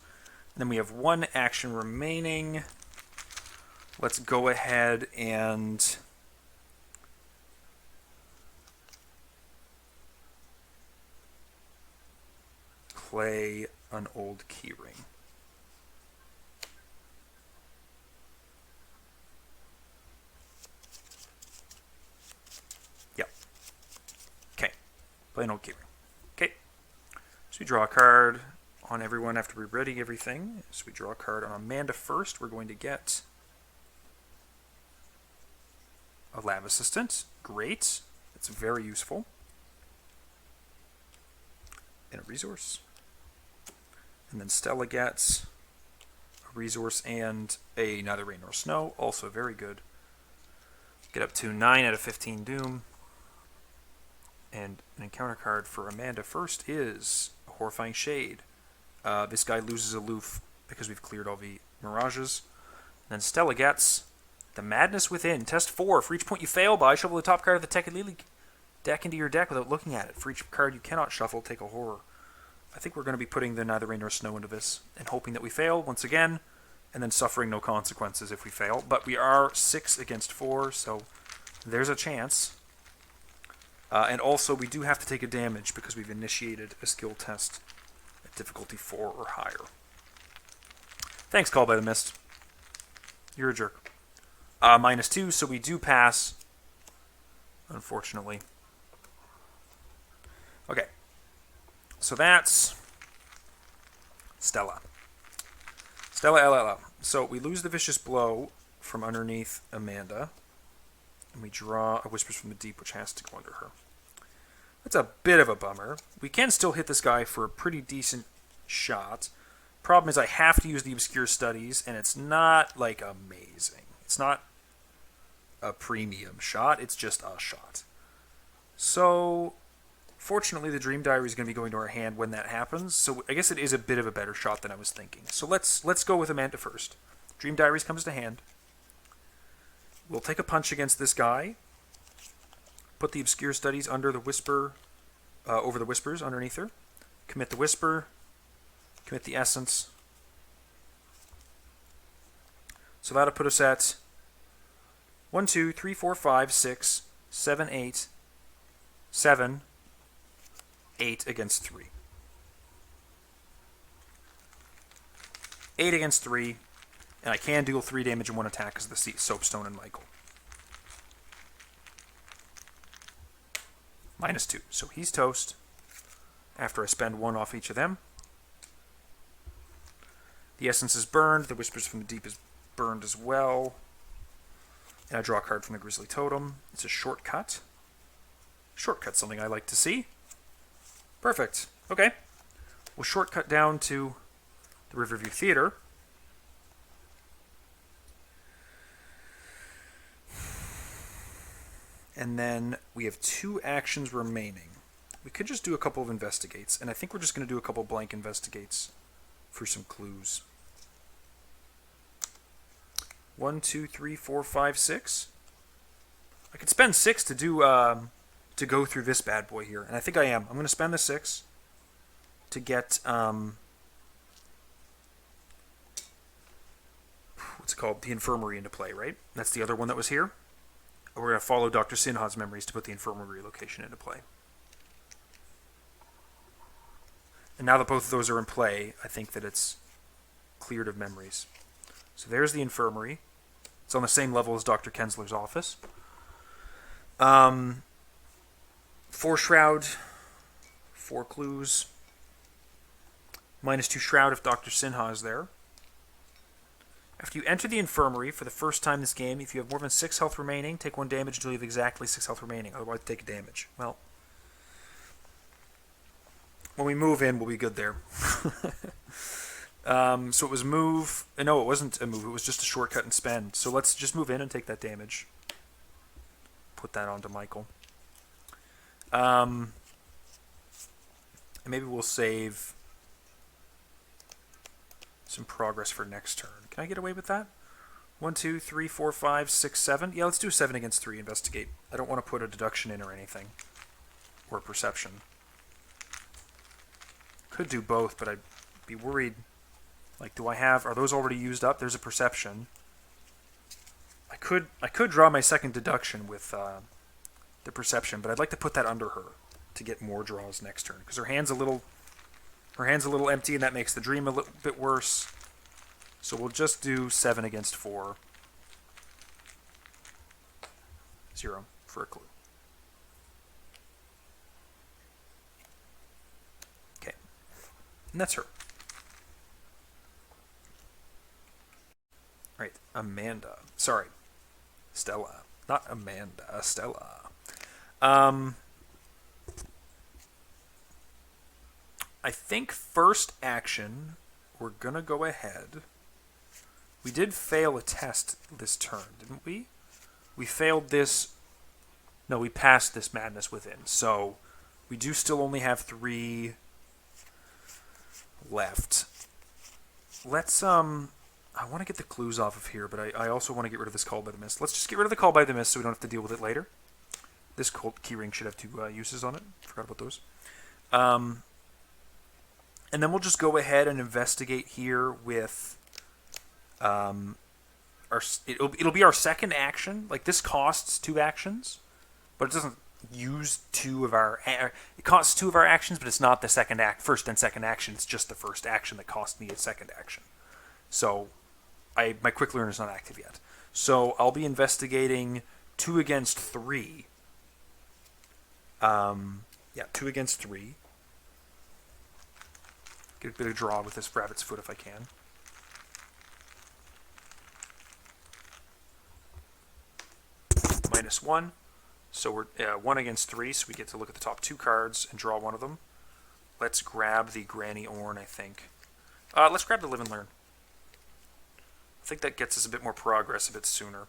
And then we have 1 action remaining. Let's go ahead and... play an old keyring. Yep. Okay. Play an old keyring. Okay. So we draw a card on everyone after we ready everything. So we draw a card on Amanda first. We're going to get a lab assistant. Great. That's very useful. And a resource. And then Stella gets a resource and a Neither Rain Nor Snow. Also very good. Get up to 9 out of 15 Doom. And an encounter card for Amanda first is a Horrifying Shade. This guy loses aloof because we've cleared all the Mirages. And then Stella gets the Madness Within. Test 4. For each point you fail by, shuffle the top card of the Tekka-Lili deck into your deck without looking at it. For each card you cannot shuffle, take a horror. I think we're going to be putting the Neither Rain Nor Snow into this and hoping that we fail once again, and then suffering no consequences if we fail. But we are 6 against 4, so there's a chance. And also, we do have to take a damage because we've initiated a skill test at difficulty 4 or higher. Thanks, Call by the Mist. You're a jerk. -2, so we do pass, unfortunately. Okay. So that's Stella. Stella LLL. So we lose the Vicious Blow from underneath Amanda. And we draw a Whispers from the Deep, which has to go under her. That's a bit of a bummer. We can still hit this guy for a pretty decent shot. Problem is I have to use the Obscure Studies, and it's not, like, amazing. It's not a premium shot. It's just a shot. So... Fortunately, the Dream Diary is going to be going to our hand when that happens, so I guess it is a bit of a better shot than I was thinking. So let's go with Amanda first. Dream Diaries comes to hand. We'll take a punch against this guy. Put the Obscure Studies under the Whisper, over the Whispers underneath her. Commit the Whisper. Commit the Essence. So that'll put us at 1, 2, 3, 4, 5, 6, 7, 8, 7, 8 against 3. 8 against 3, and I can deal 3 damage in one attack because of the Soapstone and Michael. -2, so he's toast after I spend 1 off each of them. The Essence is burned, the Whispers from the Deep is burned as well. And I draw a card from the Grizzly Totem. It's a shortcut. Shortcut's something I like to see. Perfect. Okay. We'll shortcut down to the Riverview Theater. And then we have 2 actions remaining. We could just do a couple of investigates, and I think we're just going to do a couple blank investigates for some clues. 1, 2, 3, 4, 5, 6. I could spend 6 to do to go through this bad boy here, and I think I am. I'm going to spend the 6 to get what's it called? The Infirmary into play, right? That's the other one that was here. We're going to follow Dr. Sinha's memories to put the Infirmary location into play. And now that both of those are in play, I think that it's cleared of memories. So there's the Infirmary. It's on the same level as Dr. Kenzler's office. 4 Shroud, 4 clues. -2 Shroud if Dr. Sinha is there. After you enter the Infirmary for the first time this game, if you have more than 6 health remaining, take 1 damage until you have exactly 6 health remaining. Otherwise, take a damage. Well, when we move in, we'll be good there. So it was move. No, it wasn't a move. It was just a shortcut and spend. So let's just move in and take that damage. Put that onto Michael. And maybe we'll save some progress for next turn. Can I get away with that? 1, 2, 3, 4, 5, 6, 7. Yeah, let's do 7 against 3. Investigate. I don't want to put a deduction in or anything. Or perception. Could do both, but I'd be worried. Like, do I have... Are those already used up? There's a perception. I could draw my second deduction with the perception, but I'd like to put that under her to get more draws next turn. Because her hand's a little empty, and that makes the dream a little bit worse. So we'll just do 7 against 4. 0 for a clue. Okay. And that's her. Right, Amanda. Sorry. Stella. Not Amanda, Stella. I think first action, we're going to go ahead. We did fail a test this turn, didn't we? We failed this. No, we passed this Madness Within. So we do still only have 3 left. Let's, I want to get the clues off of here, but I also want to get rid of this Call by the Mist. Let's just get rid of the Call by the Mist so we don't have to deal with it later. This keyring should have 2 uses on it. Forgot about those. And then we'll just go ahead and investigate here with it'll be our second action. Like, this costs 2 actions, but it doesn't use 2 of our... It costs 2 of our actions, but it's not the first and second action. It's just the first action that cost me a second action. So my Quick Learner is not active yet. So I'll be investigating 2 against 3. Yeah, 2 against 3. Get a bit of draw with this Rabbit's Foot if I can. -1. So we're 1 against 3, so we get to look at the top 2 cards and draw one of them. Let's grab the Granny Orn, I think. Let's grab the Live and Learn. I think that gets us a bit more progress a bit sooner.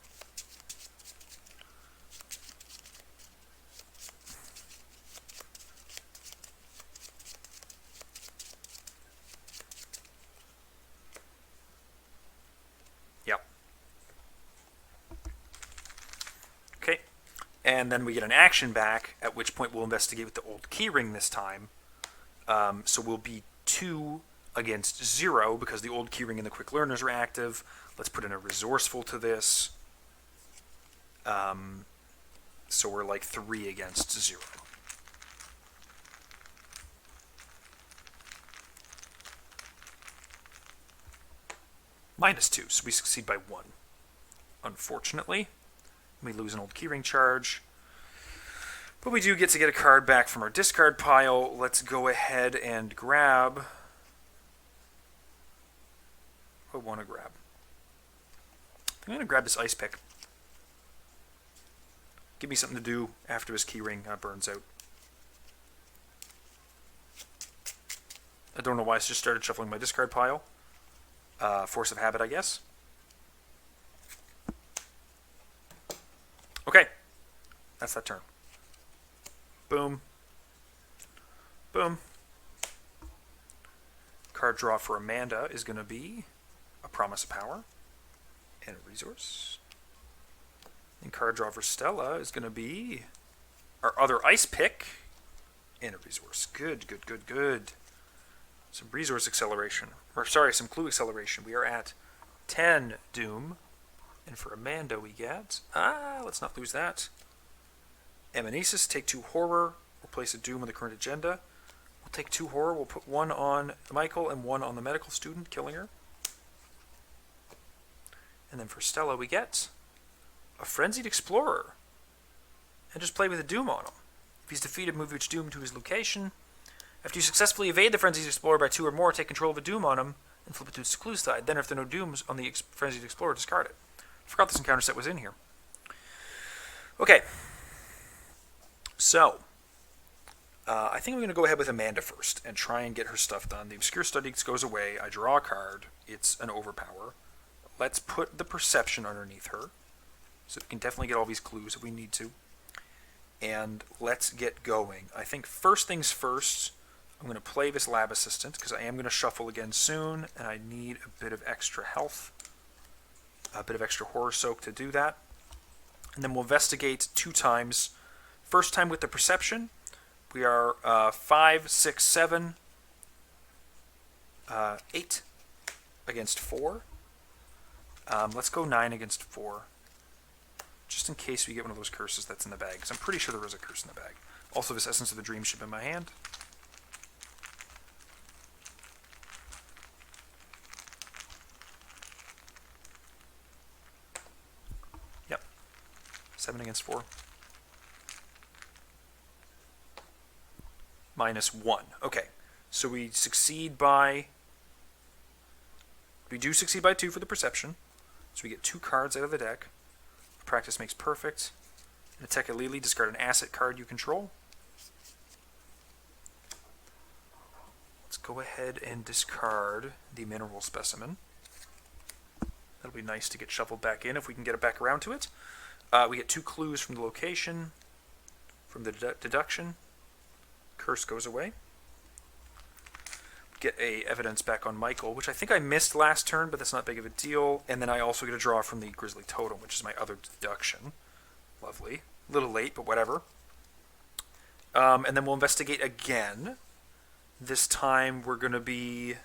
And then we get an action back, at which point we'll investigate with the old keyring this time. So we'll be 2 against 0 because the old keyring and the quick learners are active. Let's put in a resourceful to this. So we're like 3 against 0. -2, so we succeed by 1. Unfortunately, we lose an old keyring charge. But we do get to get a card back from our discard pile. Let's go ahead and grab what I want to grab. I'm going to grab this ice pick. Give me something to do after his keyring burns out. I don't know why I just started shuffling my discard pile. Force of habit, I guess. Okay. That's that turn. Boom. Boom. Card draw for Amanda is going to be a Promise of Power and a resource. And card draw for Stella is going to be our other ice pick and a resource. Good, good, good, good. Some resource acceleration. Or sorry, some clue acceleration. We are at 10 Doom. And for Amanda we get... let's not lose that. Amenesis, take 2 Horror. We'll place a Doom on the current agenda. We'll take 2 Horror. We'll put 1 on Michael and 1 on the medical student, killing her. And then for Stella we get a Frenzied Explorer. And just play with a Doom on him. If he's defeated, move each Doom to his location. After you successfully evade the Frenzied Explorer by 2 or more, take control of a Doom on him and flip it to its clue side. Then if there are no Dooms on the Frenzied Explorer, discard it. I forgot this encounter set was in here. Okay. So, I think I'm going to go ahead with Amanda first and try and get her stuff done. The Obscure Studies goes away. I draw a card. It's an Overpower. Let's put the Perception underneath her. So we can definitely get all these clues if we need to. And let's get going. I think first things first, I'm going to play this Lab Assistant because I am going to shuffle again soon, and I need a bit of extra health, a bit of extra Horror Soak to do that. And then we'll investigate 2 times. First time with the Perception, we are 5, 6, 7, 8 against 4. Let's go 9 against 4. Just in case we get one of those curses that's in the bag, because I'm pretty sure there is a curse in the bag. Also, this Essence of the Dream should be in my hand. Yep. 7 against 4. -1. Okay. So we succeed by... We do succeed by 2 for the Perception. So we get 2 cards out of the deck. Practice makes perfect. In Attack Lily, discard an asset card you control. Let's go ahead and discard the Mineral Specimen. That'll be nice to get shuffled back in if we can get it back around to it. We get 2 clues from the location, from the deduction. Curse goes away. Get a evidence back on Michael, which I think I missed last turn, but that's not big of a deal. And then I also get a draw from the Grizzly Totem, which is my other deduction. Lovely. A little late, but whatever. And then we'll investigate again. This time we're going to be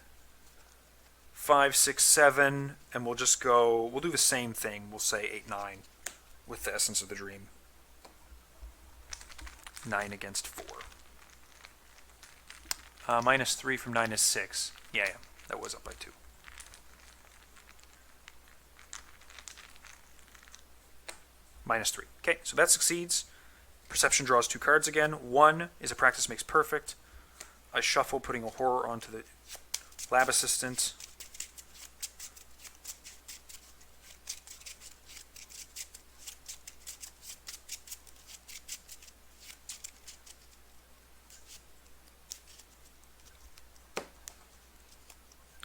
5, 6, 7, and we'll just go... We'll do the same thing. We'll say 8, 9 with the Essence of the Dream. 9 against 4. -3 from 9 is 6. Yeah, that was up by 2. -3. Okay, so that succeeds. Perception draws 2 cards again. 1 is a Practice Makes Perfect. I shuffle, putting a Horror onto the Lab Assistant.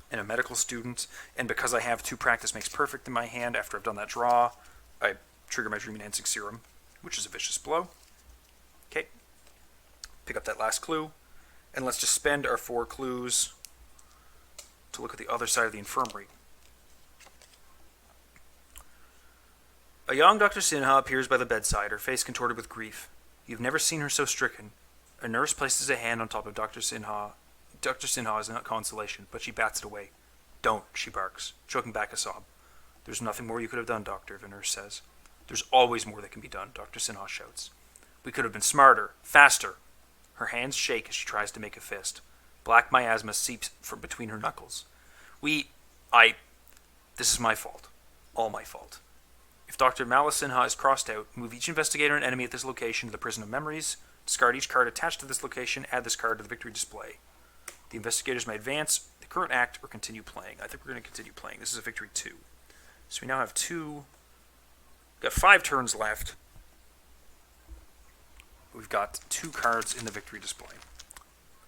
And a Medical Student, and because I have 2 Practice Makes Perfect in my hand after I've done that draw, I trigger my Dream Enhancing Serum, which is a Vicious Blow. Okay, pick up that last clue, and let's just spend our 4 clues to look at the other side of the infirmary. A young Dr. Sinha appears by the bedside, her face contorted with grief. You've never seen her so stricken. A nurse places a hand on top of Dr. Sinha. Dr. Sinha is not consolation, but she bats it away. Don't, she barks, choking back a sob. There's nothing more you could have done, Doctor, the nurse says. There's always more that can be done, Dr. Sinha shouts. We could have been smarter, faster. Her hands shake as she tries to make a fist. Black miasma seeps from between her knuckles. This is my fault. All my fault. If Dr. Mala Sinha is crossed out, move each investigator and enemy at this location to the Prison of Memories. Discard each card attached to this location. Add this card to the victory display. The investigators may advance the current act or continue playing. I think we're going to continue playing. This is a victory 2. So we now have got 5 turns left. We've got 2 cards in the victory display.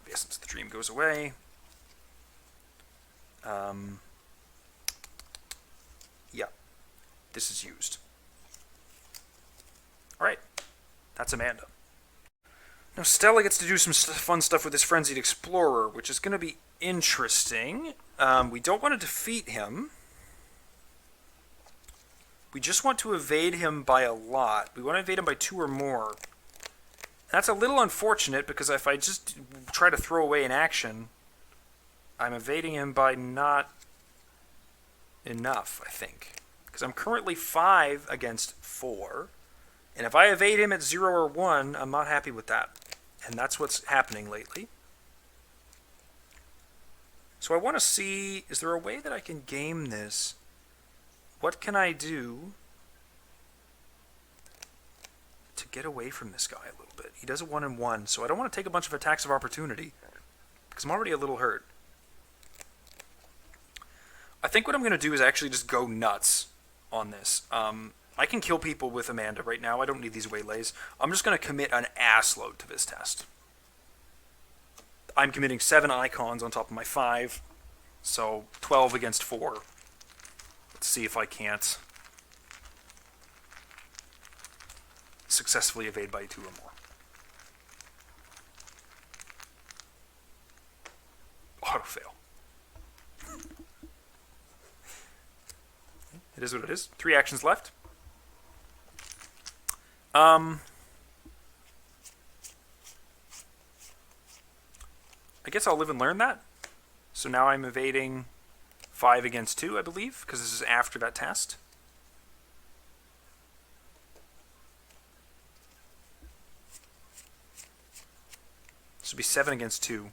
The Essence of the Dream goes away. Yeah. This is used. Alright. That's Amanda. Now Stella gets to do some fun stuff with this Frenzied Explorer, which is going to be interesting. We don't want to defeat him. We just want to evade him by a lot. We want to evade him by 2 or more. That's a little unfortunate, because if I just try to throw away an action, I'm evading him by not enough, I think. Because I'm currently 5 against 4. And if I evade him at 0 or 1, I'm not happy with that. And that's what's happening lately. So I want to see, is there a way that I can game this? What can I do to get away from this guy a little bit? He does a 1-1, so I don't want to take a bunch of attacks of opportunity, because I'm already a little hurt. I think what I'm going to do is actually just go nuts on this. I can kill people with Amanda right now. I don't need these waylays. I'm just going to commit an ass load to this test. I'm committing 7 icons on top of my 5, so 12 against 4. Let's see if I can't successfully evade by 2 or more. Auto fail. It is what it is. 3 actions left. I guess I'll live and learn that. So now I'm evading 5 against 2, I believe, because this is after that test. This would be 7 against 2. I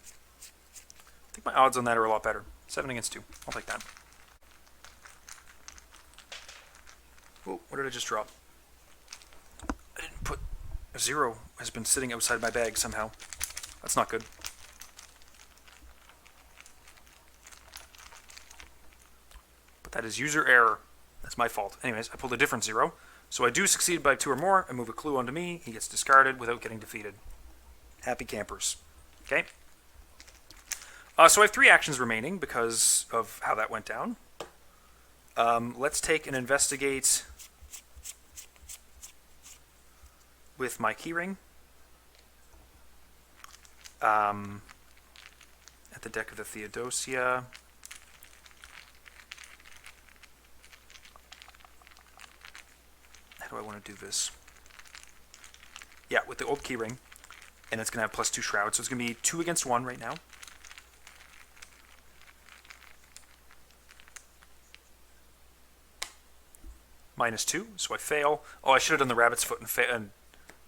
think my odds on that are a lot better. 7 against 2. I'll take that. Oh, what did I just drop? I didn't put... A 0 has been sitting outside my bag somehow. That's not good. But that is user error. That's my fault. Anyways, I pulled a different 0. So I do succeed by 2 or more. I move a clue onto me. He gets discarded without getting defeated. Happy campers. Okay? So I have 3 actions remaining because of how that went down. Let's take and investigate with my keyring. At the deck of the Theodosia. How do I want to do this? Yeah, with the old keyring. And it's going to have +2 shroud. So it's going to be 2 against 1 right now. -2, so I fail. Oh, I should have done the rabbit's foot and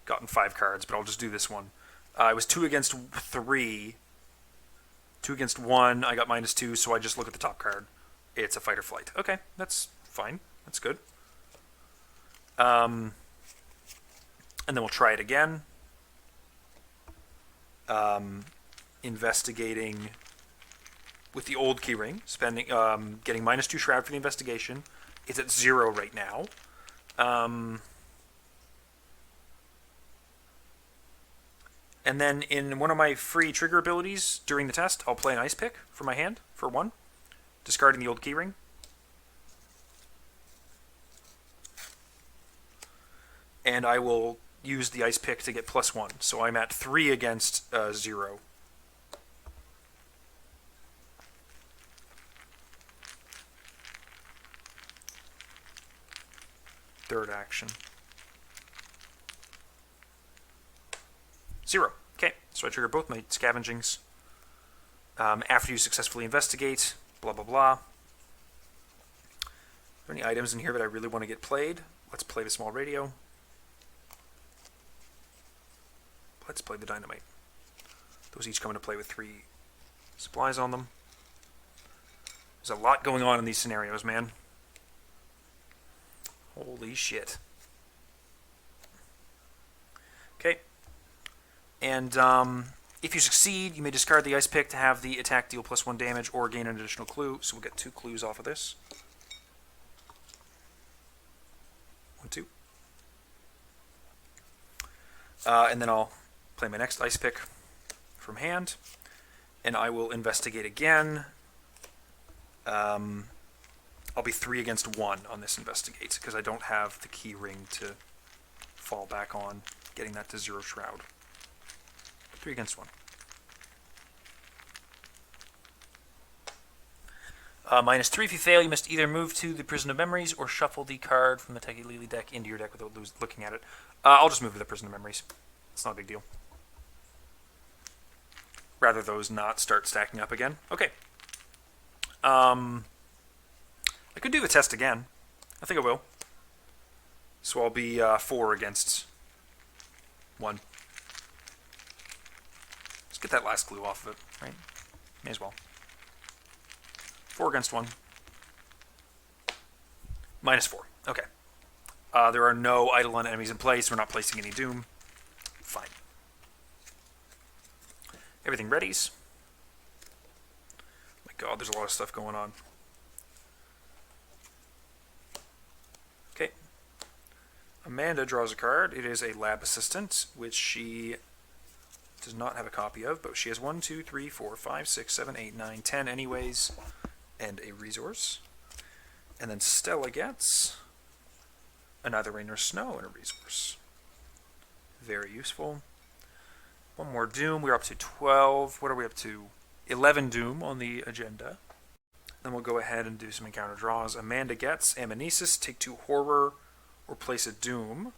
gotten 5 cards, but I'll just do this one. I was 2 against 3. 2 against 1, I got -2, so I just look at the top card. It's a fight or flight. Okay, that's fine. That's good. And then we'll try it again. Investigating with the old keyring, spending, getting -2 shroud for the investigation. It's at 0 right now. And then in one of my free trigger abilities during the test, I'll play an ice pick for my hand for 1, discarding the old keyring. And I will use the ice pick to get +1. So I'm at 3 against 0. third action. 0. Okay, so I trigger both my scavengings. After you successfully investigate, blah, blah, blah. Are there any items in here that I really want to get played? Let's play the small radio. Let's play the dynamite. Those each come into play with 3 supplies on them. There's a lot going on in these scenarios, man. Holy shit. Okay. And if you succeed, you may discard the ice pick to have the attack deal +1 damage or gain an additional clue. So we'll get 2 clues off of this. 1, 2. And then I'll play my next ice pick from hand. And I will investigate again. I'll be 3 against 1 on this investigate because I don't have the key ring to fall back on, getting that to 0 shroud. 3 against 1. -3 if you fail, you must either move to the Prison of Memories or shuffle the card from the Techie Lily deck into your deck without looking at it. I'll just move to the Prison of Memories. It's not a big deal. Rather those not start stacking up again. Okay. I could do the test again. I think I will. So I'll be 4 against 1. Let's get that last glue off of it, right? May as well. 4 against 1. -4. Okay. There are no Eidolon enemies in place. We're not placing any Doom. Fine. Everything readies. My god, there's a lot of stuff going on. Okay. Amanda draws a card. It is a lab assistant, which she does not have a copy of, but she has 1, 2, 3, 4, 5, 6, 7, 8, 9, 10 anyways, and a resource. And then Stella gets a Neither Rain Nor Snow and a resource. Very useful. 1 more Doom. We're up to 12. What are we up to? 11 Doom on the agenda. Then we'll go ahead and do some encounter draws. Amanda gets Amnesis, take 2 Horror, or place a Doom.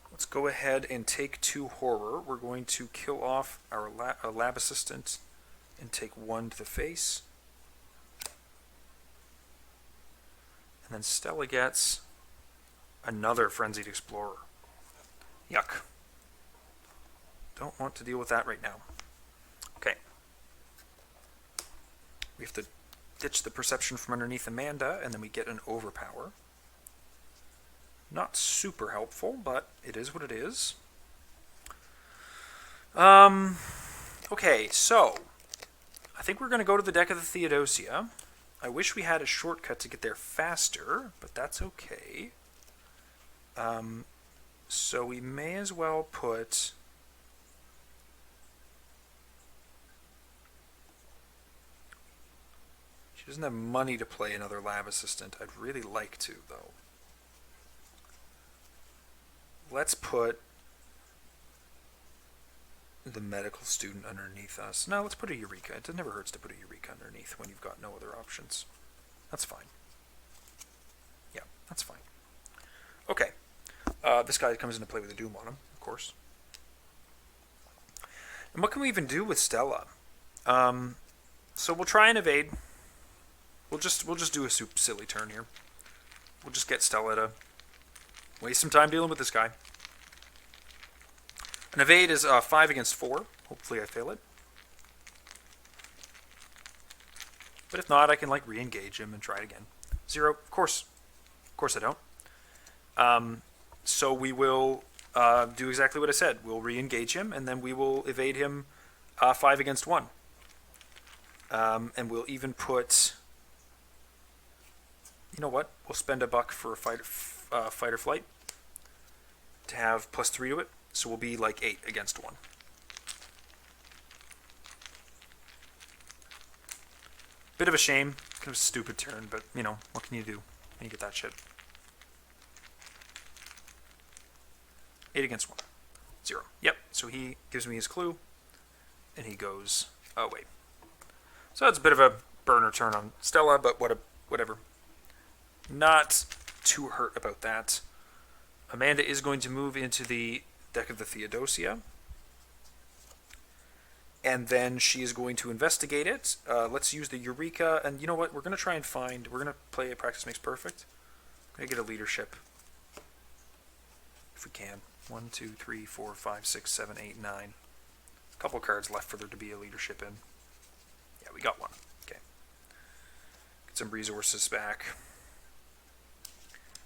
Let's go ahead and take 2 Horror. We're going to kill off our lab assistant and take 1 to the face. And then Stella gets another Frenzied Explorer. Yuck. Don't want to deal with that right now. Okay. We have to ditch the perception from underneath Amanda, and then we get an Overpower. Not super helpful, but it is what it is. Okay, so I think we're going to go to the deck of the Theodosia. I wish we had a shortcut to get there faster, but that's okay. So we may as well put... She doesn't have money to play another lab assistant. I'd really like to, though. Let's put the medical student underneath us. No, let's put a Eureka. It never hurts to put a Eureka underneath when you've got no other options. That's fine. Yeah, that's fine. Okay. This guy comes into play with a Doom on him, of course. And what can we even do with Stella? So we'll try and evade. We'll just do a super silly turn here. We'll just get Stella to waste some time dealing with this guy. An evade is 5 against 4. Hopefully I fail it. But if not, I can like re-engage him and try it again. 0, of course I don't. So we will do exactly what I said. We'll re-engage him, and then we will evade him 5 against 1. And we'll even put... You know what? We'll spend a buck for a fight or flight to have +3 to it. So we'll be like 8 against 1. Bit of a shame. Kind of a stupid turn, but, you know, what can you do when you get that shit? 8 against 1. 0. Yep, so he gives me his clue, and he goes away. So it's a bit of a burner turn on Stella, but whatever. Not too hurt about that. Amanda is going to move into the deck of the Theodosia. And then she is going to investigate it. Let's use the Eureka. And you know what? We're going to try and find... We're going to play a Practice Makes Perfect. I'm going to get a leadership. If we can. 1, 2, 3, 4, 5, 6, 7, 8, 9. A couple cards left for there to be a leadership in. Yeah, we got one. Okay. Get some resources back.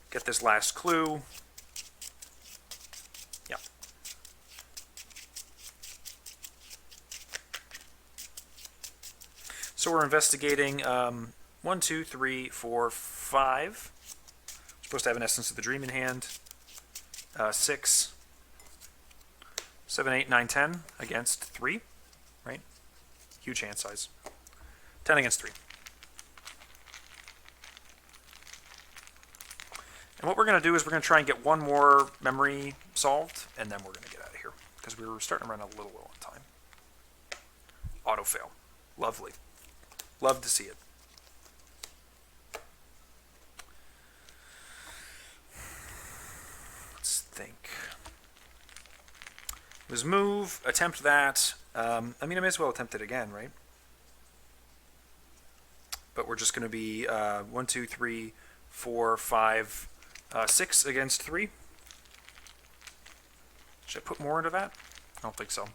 Get this last clue. Yeah. So we're investigating 1, 2, 3, 4, 5. We're supposed to have an Essence of the Dream in hand. 6, 7, 8, 9, 10 against 3, right? Huge hand size. 10 against 3. And what we're going to do is we're going to try and get one more memory solved, and then we're going to get out of here, because we were starting to run a little low on time. Auto fail. Lovely. Love to see it. Let's think. It was move, attempt that. I mean, I may as well attempt it again, right? But we're just going to be 1, 2, 3, 4, 5, 6 against 3. Should I put more into that? I don't think so.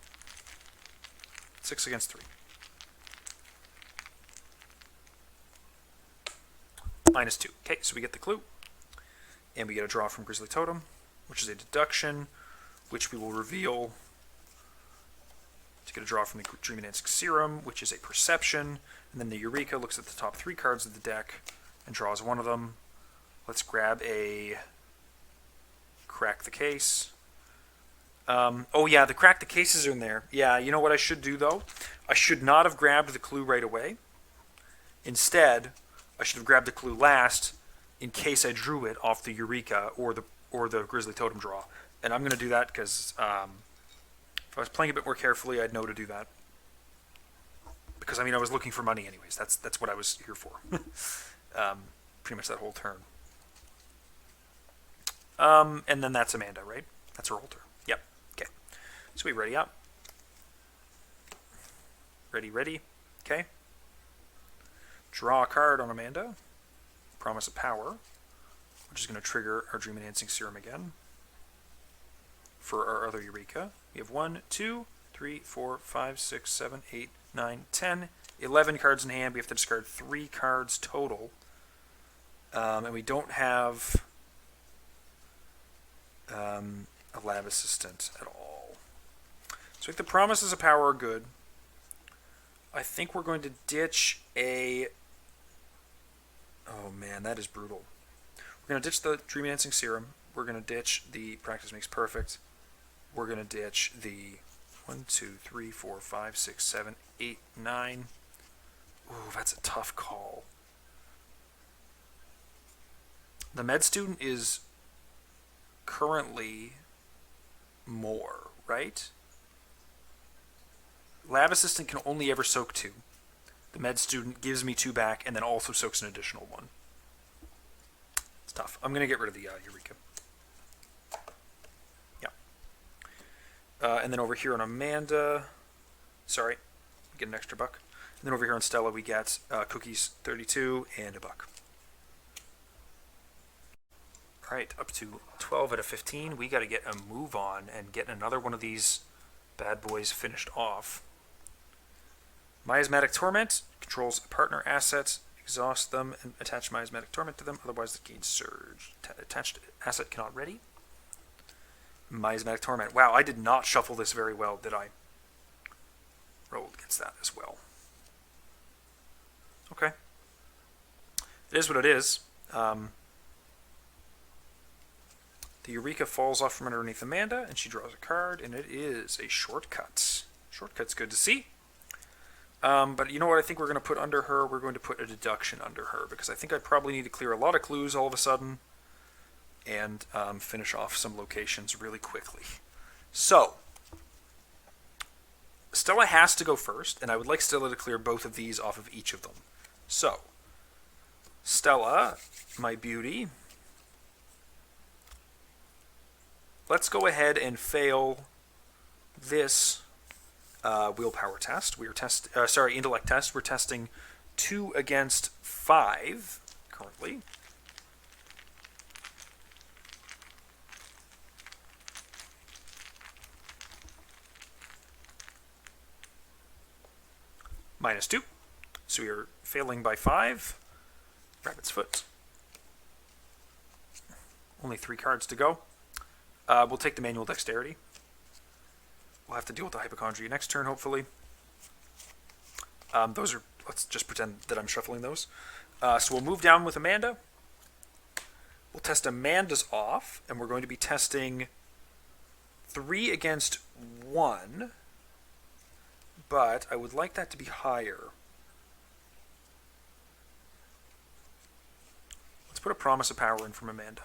6 against 3. -2. Okay, so we get the clue. And we get a draw from Grizzly Totem, which is a deduction, which we will reveal to get a draw from the Dream Enhancing Serum, which is a perception. And then the Eureka looks at the top 3 cards of the deck and draws one of them. Let's grab a Crack the Case. Oh yeah, the Crack the Cases are in there. Yeah, you know what I should do though? I should not have grabbed the clue right away. Instead, I should have grabbed the clue last in case I drew it off the Eureka or the Grizzly Totem draw. And I'm going to do that because if I was playing a bit more carefully, I'd know to do that. Because, I mean, I was looking for money anyways. That's what I was here for. Pretty much that whole turn. And then that's Amanda, right? That's her altar. Yep. Okay. So we ready up. Ready. Okay. Draw a card on Amanda. Promise of Power, which is going to trigger our Dream Enhancing Serum again. For our other Eureka, we have 1, 2, 3, 4, 5, 6, 7, 8, 9, 10, 11 cards in hand. We have to discard 3 cards total. And we don't have a Lab Assistant at all. So if the Promises of Power are good, I think we're going to ditch a... Oh man, that is brutal. We're going to ditch the Dream Enhancing Serum. We're going to ditch the Practice Makes Perfect. We're going to ditch the 1, 2, 3, 4, 5, 6, 7, 8, 9. Ooh, that's a tough call. The Med Student is currently more, right? Lab Assistant can only ever soak 2. The Med Student gives me 2 back and then also soaks an additional 1. It's tough. I'm going to get rid of the Eureka. Yeah. And then over here on Amanda, sorry, get an extra buck. And then over here on Stella, we get Cookies 32 and a buck. All right, up to 12 out of 15. We got to get a move on and get another one of these bad boys finished off. Miasmatic Torment controls partner assets. Exhaust them and attach Miasmatic Torment to them. Otherwise, the gain surge. Attached asset cannot ready. Miasmatic Torment. Wow, I did not shuffle this very well, did I? Rolled against that as well. Okay. It is what it is. The Eureka falls off from underneath Amanda, and she draws a card, and it is a Shortcut. Shortcut's good to see. But you know what I think we're going to put under her? We're going to put a deduction under her, because I think I probably need to clear a lot of clues all of a sudden and finish off some locations really quickly. So, Stella has to go first, and I would like Stella to clear both of these off of each of them. So, Stella, my beauty, let's go ahead and fail this willpower test. We are intellect test. We're testing 2 against 5 currently. -2. So we are failing by 5. Rabbit's foot. Only 3 cards to go. We'll take the manual dexterity. We'll have to deal with the hypochondria next turn, hopefully. Those are, let's just pretend that I'm shuffling those. So we'll move down with Amanda. We'll test Amanda's off, and we're going to be testing 3 against 1. But I would like that to be higher. Let's put a promise of power in from Amanda.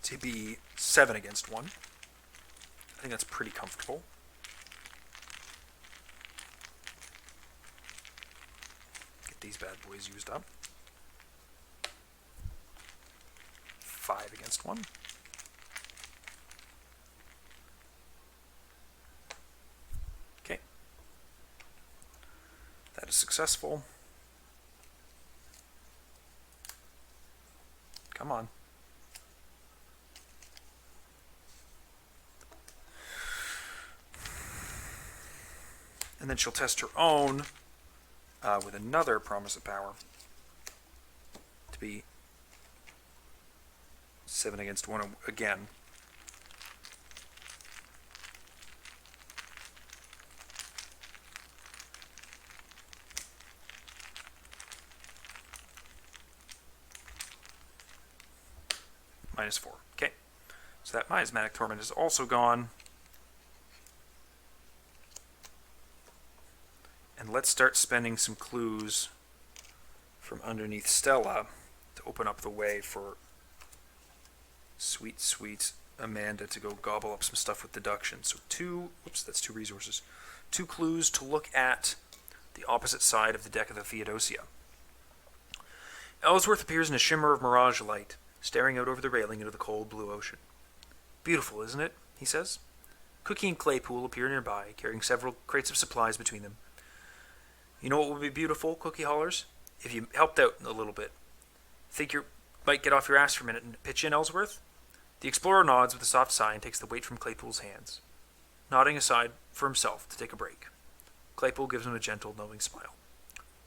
To be 7 against 1. I think that's pretty comfortable. Get these bad boys used up. 5 against 1. Okay. That is successful. Come on. And then she'll test her own with another promise of power to be 7 against 1 again. -4. Okay. So that miasmatic torment is also gone. And let's start spending some clues from underneath Stella to open up the way for sweet, sweet Amanda to go gobble up some stuff with deduction. So that's 2 resources. 2 clues to look at the opposite side of the deck of the Theodosia. Ellsworth appears in a shimmer of mirage light, staring out over the railing into the cold blue ocean. Beautiful, isn't it? He says. Cookie and Claypool appear nearby, carrying several crates of supplies between them. You know what would be beautiful, Cookie hollers? If you helped out a little bit. Think you might get off your ass for a minute and pitch in, Ellsworth? The explorer nods with a soft sigh and takes the weight from Claypool's hands, nodding aside for himself to take a break. Claypool gives him a gentle, knowing smile.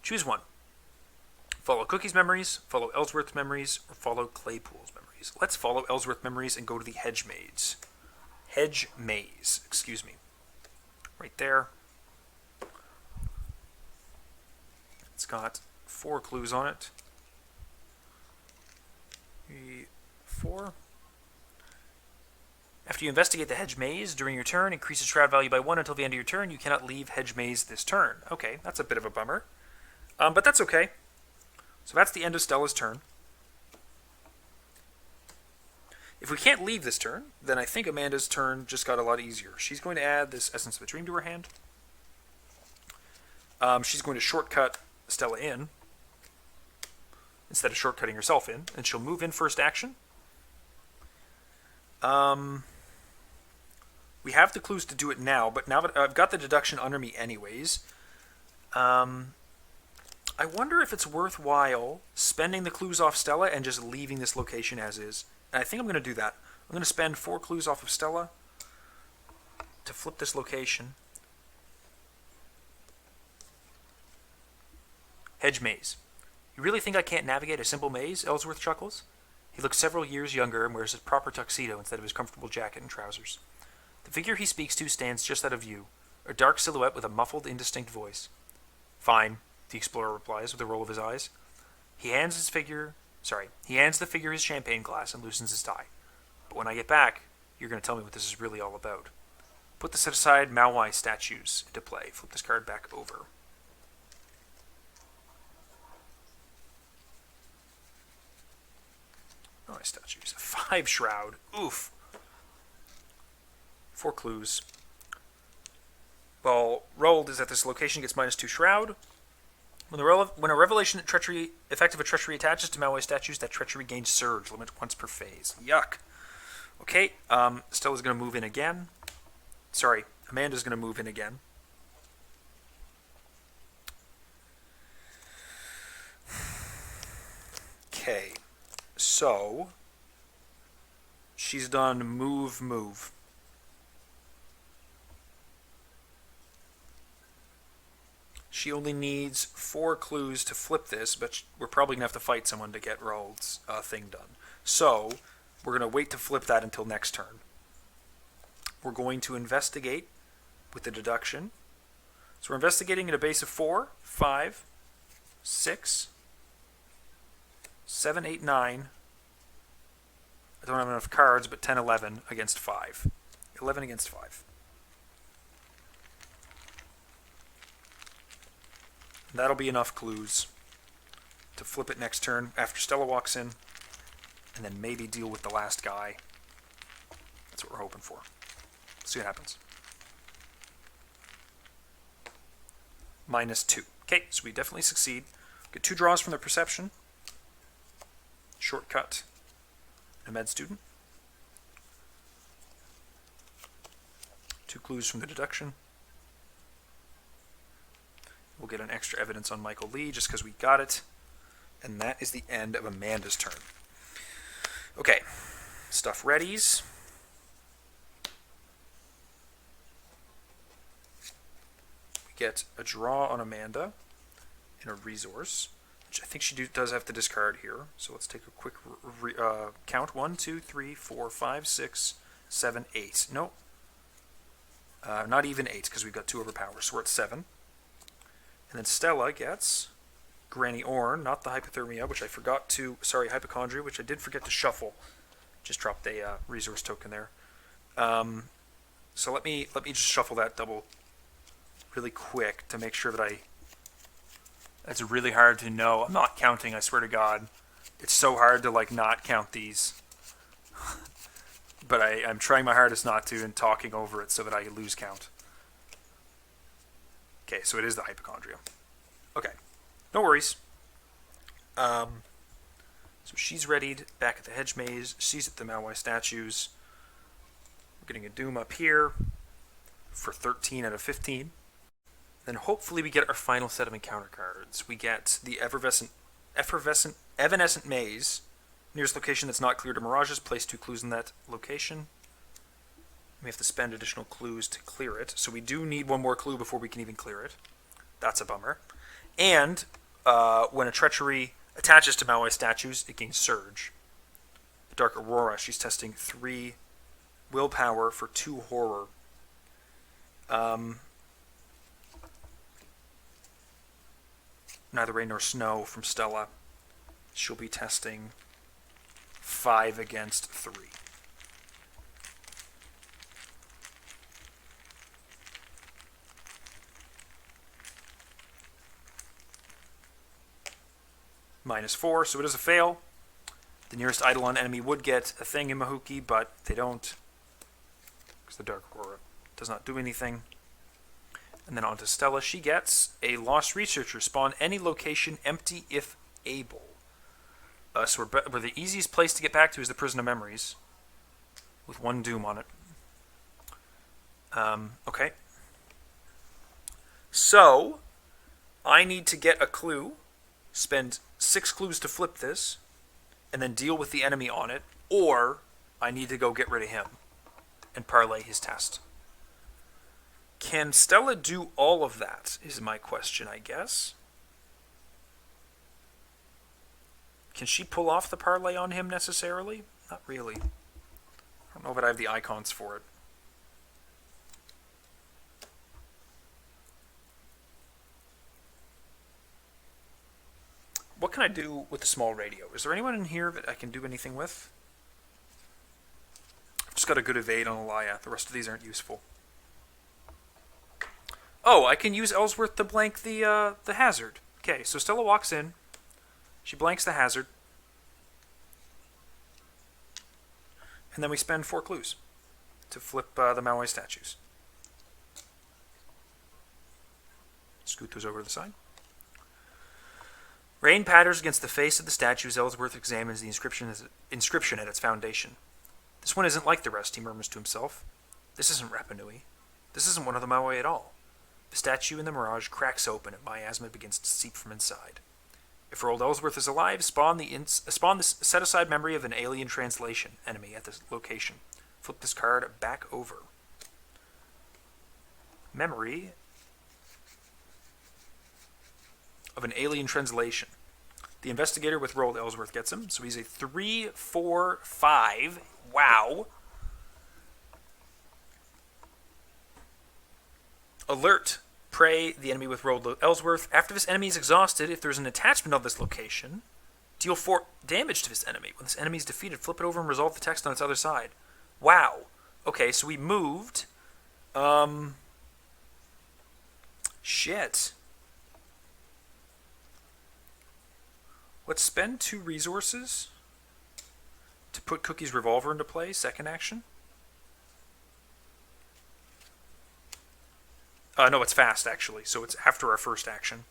Choose one. Follow Cookie's memories, follow Ellsworth's memories, or follow Claypool's memories. Let's follow Ellsworth's memories and go to the hedge maze. Hedge maze, excuse me. Right there. It's got 4 clues on it. 3, 4. After you investigate the hedge maze during your turn, increase the shroud value by 1 until the end of your turn. You cannot leave hedge maze this turn. Okay, that's a bit of a bummer. But that's okay. So that's the end of Stella's turn. If we can't leave this turn, then I think Amanda's turn just got a lot easier. She's going to add this Essence of a Dream to her hand. She's going to shortcut Stella in instead of shortcutting herself in, and she'll move in first action. We have the clues to do it now, but now that I've got the deduction under me anyways, I wonder if it's worthwhile spending the clues off Stella and just leaving this location as is. And I think I'm going to do that. I'm going to spend 4 clues off of Stella to flip this location. Hedge maze. You really think I can't navigate a simple maze? Ellsworth chuckles. He looks several years younger and wears a proper tuxedo instead of his comfortable jacket and trousers. The figure he speaks to stands just out of view, a dark silhouette with a muffled, indistinct voice. Fine, the explorer replies with a roll of his eyes. He hands the figure his champagne glass and loosens his tie. But when I get back, you're going to tell me what this is really all about. Put the set-aside Maui statues into play. Flip this card back over. Maui statues. 5 shroud. Oof. 4 clues. Well, rolled is that this location gets -2 shroud. When a revelation effect of a treachery attaches to Maui statues, that treachery gains surge, limit once per phase. Yuck. Okay, Stella's going to move in again. Sorry, Amanda's going to move in again. Okay, so she's done move. She only needs 4 clues to flip this, but we're probably going to have to fight someone to get Raoul's thing done. So we're going to wait to flip that until next turn. We're going to investigate with the deduction. So we're investigating at a base of 4, 5, 6, 7, 8, 9. I don't have enough cards, but 10, 11 against 5. 11 against 5. And that'll be enough clues to flip it next turn after Stella walks in, and then maybe deal with the last guy. That's what we're hoping for. Let's see what happens. -2. Okay, so we definitely succeed. Get 2 draws from the perception. Shortcut. A med student. 2 clues from the deduction. We'll get an extra evidence on Michael Lee just because we got it. And that is the end of Amanda's turn. Okay, stuff readies. We get a draw on Amanda and a resource, which I think she does have to discard here. So let's take a quick count. 1, 2, 3, 4, 5, 6, 7, 8. No, not even 8 because we've got 2 overpowers. So we're at 7. And then Stella gets Granny Orn, not the hypothermia, which I forgot to, sorry, hypochondria, which I did forget to shuffle. Just dropped a resource token there. So let me just shuffle that double really quick to make sure that it's really hard to know. I'm not counting, I swear to God. It's so hard to not count these. But I'm trying my hardest not to and talking over it so that I lose count. Okay, so it is the hypochondria. Okay, no worries. So she's readied back at the hedge maze. She's at the Maui statues. We're getting a doom up here for 13 out of 15. Then hopefully we get our final set of encounter cards. We get the evanescent maze. Nearest location that's not clear to Mirages. Place 2 clues in that location. We have to spend additional clues to clear it. So we do need 1 more clue before we can even clear it. That's a bummer. And when a treachery attaches to Maui statues, it gains Surge. The Dark Aurora, she's testing 3 willpower for 2 horror. Neither rain nor snow from Stella. She'll be testing 5 against 3. -4, so it is a fail. The nearest Eidolon enemy would get a thing in Mahuki, but they don't, because the Dark Aurora does not do anything. And then on to Stella. She gets a Lost Researcher. Spawn any location empty if able. So we're the easiest place to get back to is the Prison of Memories, with 1 doom on it. Okay. So, I need to get a clue, spend 6 clues to flip this, and then deal with the enemy on it, or I need to go get rid of him and parlay his test. Can Stella do all of that, is my question, I guess. Can she pull off the parlay on him necessarily? Not really. I don't know that I have the icons for it. What can I do with the small radio? Is there anyone in here that I can do anything with? I've just got a good evade on Elia. The rest of these aren't useful. Oh, I can use Ellsworth to blank the hazard. Okay, so Stella walks in. She blanks the hazard. And then we spend 4 clues to flip the Maui statues. Scoot those over to the side. Rain patters against the face of the statues. Ellsworth examines the inscription at its foundation. This one isn't like the rest, he murmurs to himself. This isn't Rapa Nui. This isn't one of the Maui at all. The statue in the Mirage cracks open and miasma begins to seep from inside. If Roald Ellsworth is alive, spawn the set-aside memory of an alien translation enemy at this location. Flip this card back over. Memory of an alien translation. The investigator with Roald Ellsworth gets him, so he's a 3, 4, 5. Wow. Alert. Prey the enemy with Roald Ellsworth. After this enemy is exhausted, if there's an attachment of this location, deal 4 damage to this enemy. When this enemy is defeated, flip it over and resolve the text on its other side. Wow. Okay, so we moved. Shit. Let's spend 2 resources to put Cookie's revolver into play, second action. No, it's fast, actually, so it's after our first action.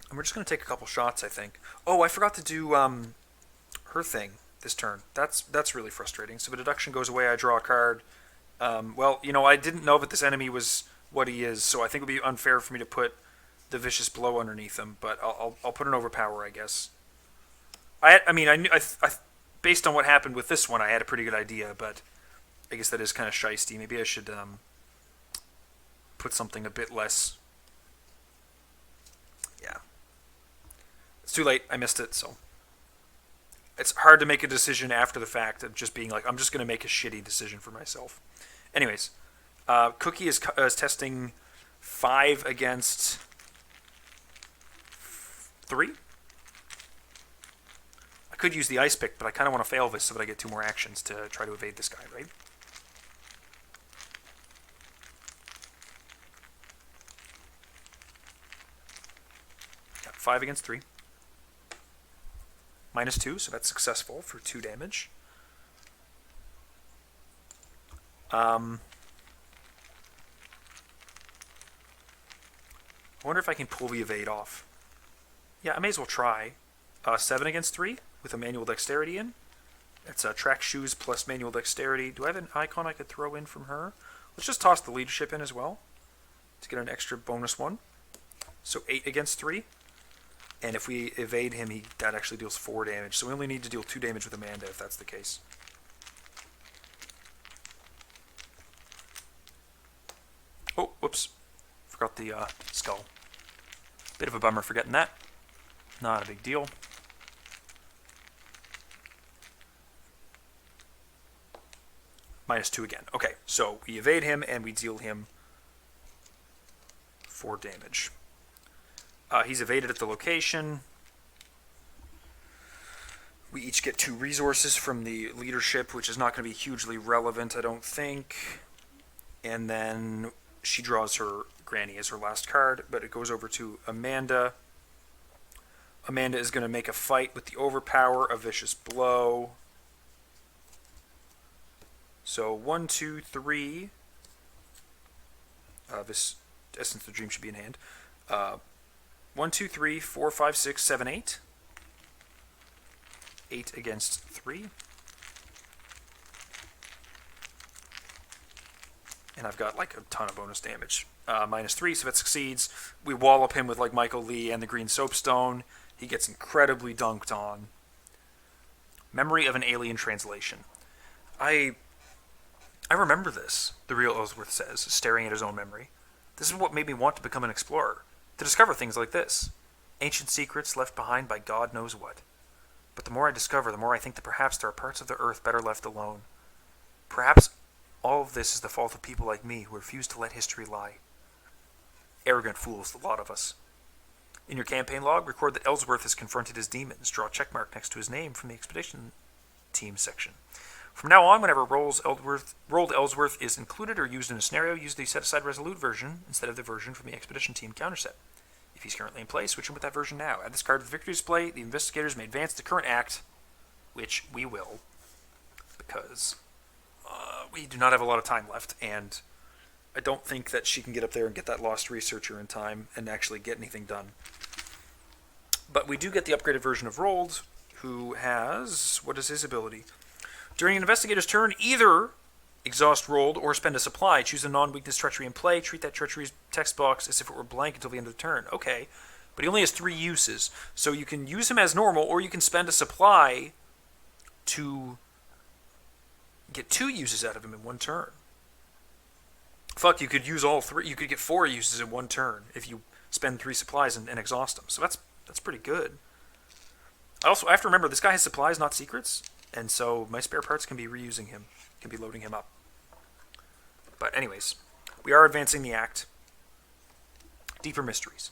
And we're just going to take a couple shots, I think. Oh, I forgot to do her thing this turn. That's really frustrating. So the deduction goes away, I draw a card. Well, I didn't know that this enemy was what he is, so I think it would be unfair for me to put the Vicious Blow underneath him, but I'll put an Overpower, I guess. I knew, based on what happened with this one, I had a pretty good idea, but I guess that is kind of shisty. Maybe I should put something a bit less. Yeah. It's too late. I missed it, so. It's hard to make a decision after the fact of just being like, I'm just going to make a shitty decision for myself. Anyways, Cookie is testing 5 against 3. I could use the Ice Pick, but I kind of want to fail this so that I get 2 more actions to try to evade this guy, right? Got 5 against 3. -2, so that's successful for 2 damage. I wonder if I can pull the evade off. Yeah, I may as well try. 7 against 3 with a manual dexterity in. It's track shoes plus manual dexterity. Do I have an icon I could throw in from her? Let's just toss the leadership in as well to get an extra bonus 1. So 8 against 3. And if we evade him, that actually deals 4 damage. So we only need to deal 2 damage with Amanda if that's the case. Oh, whoops. Forgot the skull. Bit of a bummer forgetting that. Not a big deal. -2 again. Okay, so we evade him and we deal him 4 damage. He's evaded at the location. We each get 2 resources from the leadership, which is not going to be hugely relevant, I don't think. And then she draws her Granny as her last card, but it goes over to Amanda. Amanda is going to make a fight with the Overpower, a Vicious Blow. So 1, 2, 3. This Essence of the Dream should be in hand. 1, 2, 3, 4, 5, 6, 7, 8. 8 against 3. And I've got like a ton of bonus damage. -3, so that succeeds. We wallop him with like Michael Lee and the Green Soapstone. He gets incredibly dunked on. Memory of an alien translation. I remember this, the real Ellsworth says, staring at his own memory. This is what made me want to become an explorer, to discover things like this. Ancient secrets left behind by God knows what. But the more I discover, the more I think that perhaps there are parts of the earth better left alone. Perhaps all of this is the fault of people like me who refuse to let history lie. Arrogant fools, the lot of us. In your campaign log, record that Ellsworth has confronted his demons. Draw a checkmark next to his name from the expedition team section. From now on, whenever Rolled Ellsworth is included or used in a scenario, use the set-aside Resolute version instead of the version from the expedition team counterset. If he's currently in play, switch him with that version now. Add this card to the victory display. The investigators may advance the current act, which we will, because we do not have a lot of time left, and I don't think that she can get up there and get that lost researcher in time and actually get anything done. But we do get the upgraded version of Rolled, who has... What is his ability? During an investigator's turn, either exhaust rolled or spend a supply. Choose a non-weakness treachery in play. Treat that treachery's text box as if it were blank until the end of the turn. Okay. But he only has 3 uses. So you can use him as normal, or you can spend a supply to get 2 uses out of him in 1 turn. Fuck, you could use all 3. You could get 4 uses in 1 turn if you spend 3 supplies and exhaust them. So that's pretty good. I have to remember, this guy has supplies, not secrets. And so my spare parts can be reusing him. Can be loading him up. But anyways, we are advancing the act. Deeper mysteries.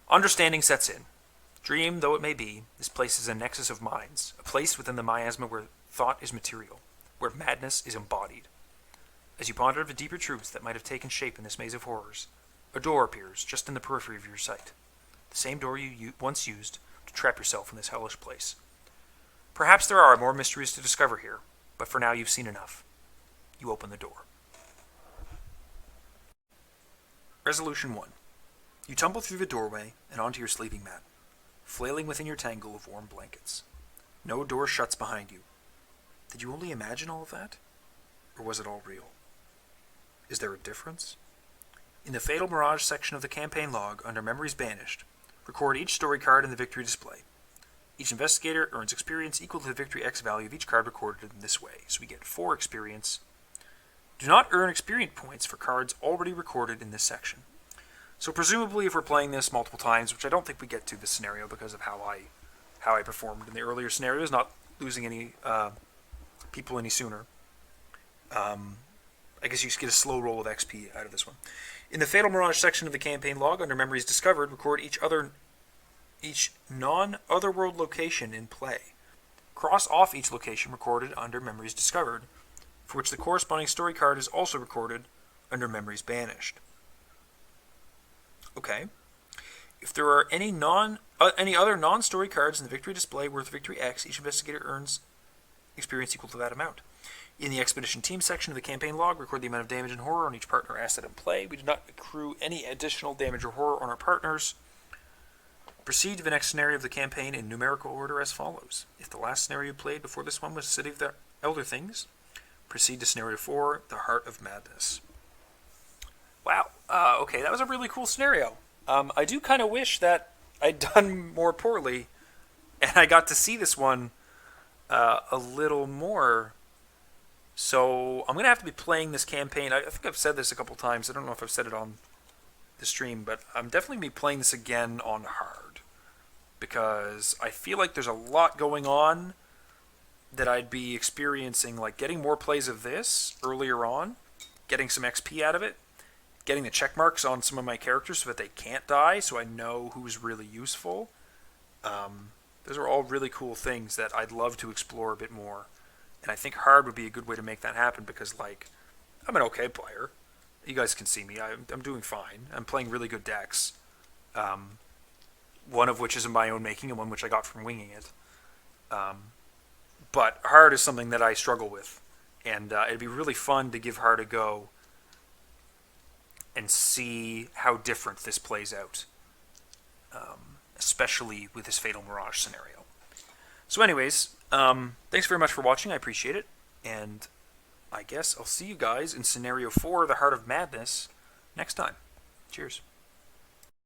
Understanding sets in. Dream though it may be, this place is a nexus of minds, a place within the miasma where thought is material, where madness is embodied. As you ponder the deeper truths that might have taken shape in this maze of horrors, a door appears just in the periphery of your sight. The same door you once used to trap yourself in this hellish place. Perhaps there are more mysteries to discover here, but for now you've seen enough. You open the door. Resolution 1. You tumble through the doorway and onto your sleeping mat, flailing within your tangle of warm blankets. No door shuts behind you. Did you only imagine all of that? Or was it all real? Is there a difference? In the Fatal Mirage section of the campaign log, under Memories Banished, record each story card in the victory display. Each investigator earns experience equal to the victory X value of each card recorded in this way, so we get 4 experience. Do not earn experience points for cards already recorded in this section. So presumably if we're playing this multiple times, which I don't think we get to this scenario because of how I performed in the earlier scenarios, not losing any people any sooner. I guess you just get a slow roll of XP out of this one. In the Fatal Mirage section of the campaign log, under Memories Discovered, record each non-Otherworld location in play. Cross off each location recorded under Memories Discovered, for which the corresponding story card is also recorded under Memories Banished. Okay. If there are any other non-story cards in the victory display worth victory X, each investigator earns experience equal to that amount. In the Expedition Team section of the campaign log, record the amount of damage and horror on each partner asset in play. We do not accrue any additional damage or horror on our partners. Proceed to the next scenario of the campaign in numerical order as follows. If the last scenario played before this one was City of the Elder Things, proceed to scenario 4, The Heart of Madness. Wow, okay, that was a really cool scenario. I do kind of wish that I'd done more poorly, and I got to see this one a little more. So I'm going to have to be playing this campaign. I think I've said this a couple times. I don't know if I've said it on the stream, but I'm definitely going to be playing this again on hard, because I feel like there's a lot going on that I'd be experiencing, like getting more plays of this earlier on, getting some XP out of it, getting the check marks on some of my characters so that they can't die, so I know who's really useful. Those are all really cool things that I'd love to explore a bit more. And I think hard would be a good way to make that happen, because, like, I'm an okay player. You guys can see me. I'm doing fine. I'm playing really good decks. One of which is in my own making, and one which I got from winging it. But hard is something that I struggle with. And it'd be really fun to give hard a go and see how different this plays out. Especially with this Fatal Mirage scenario. So anyways, thanks very much for watching. I appreciate it. And I guess I'll see you guys in Scenario 4, The Heart of Madness, next time. Cheers.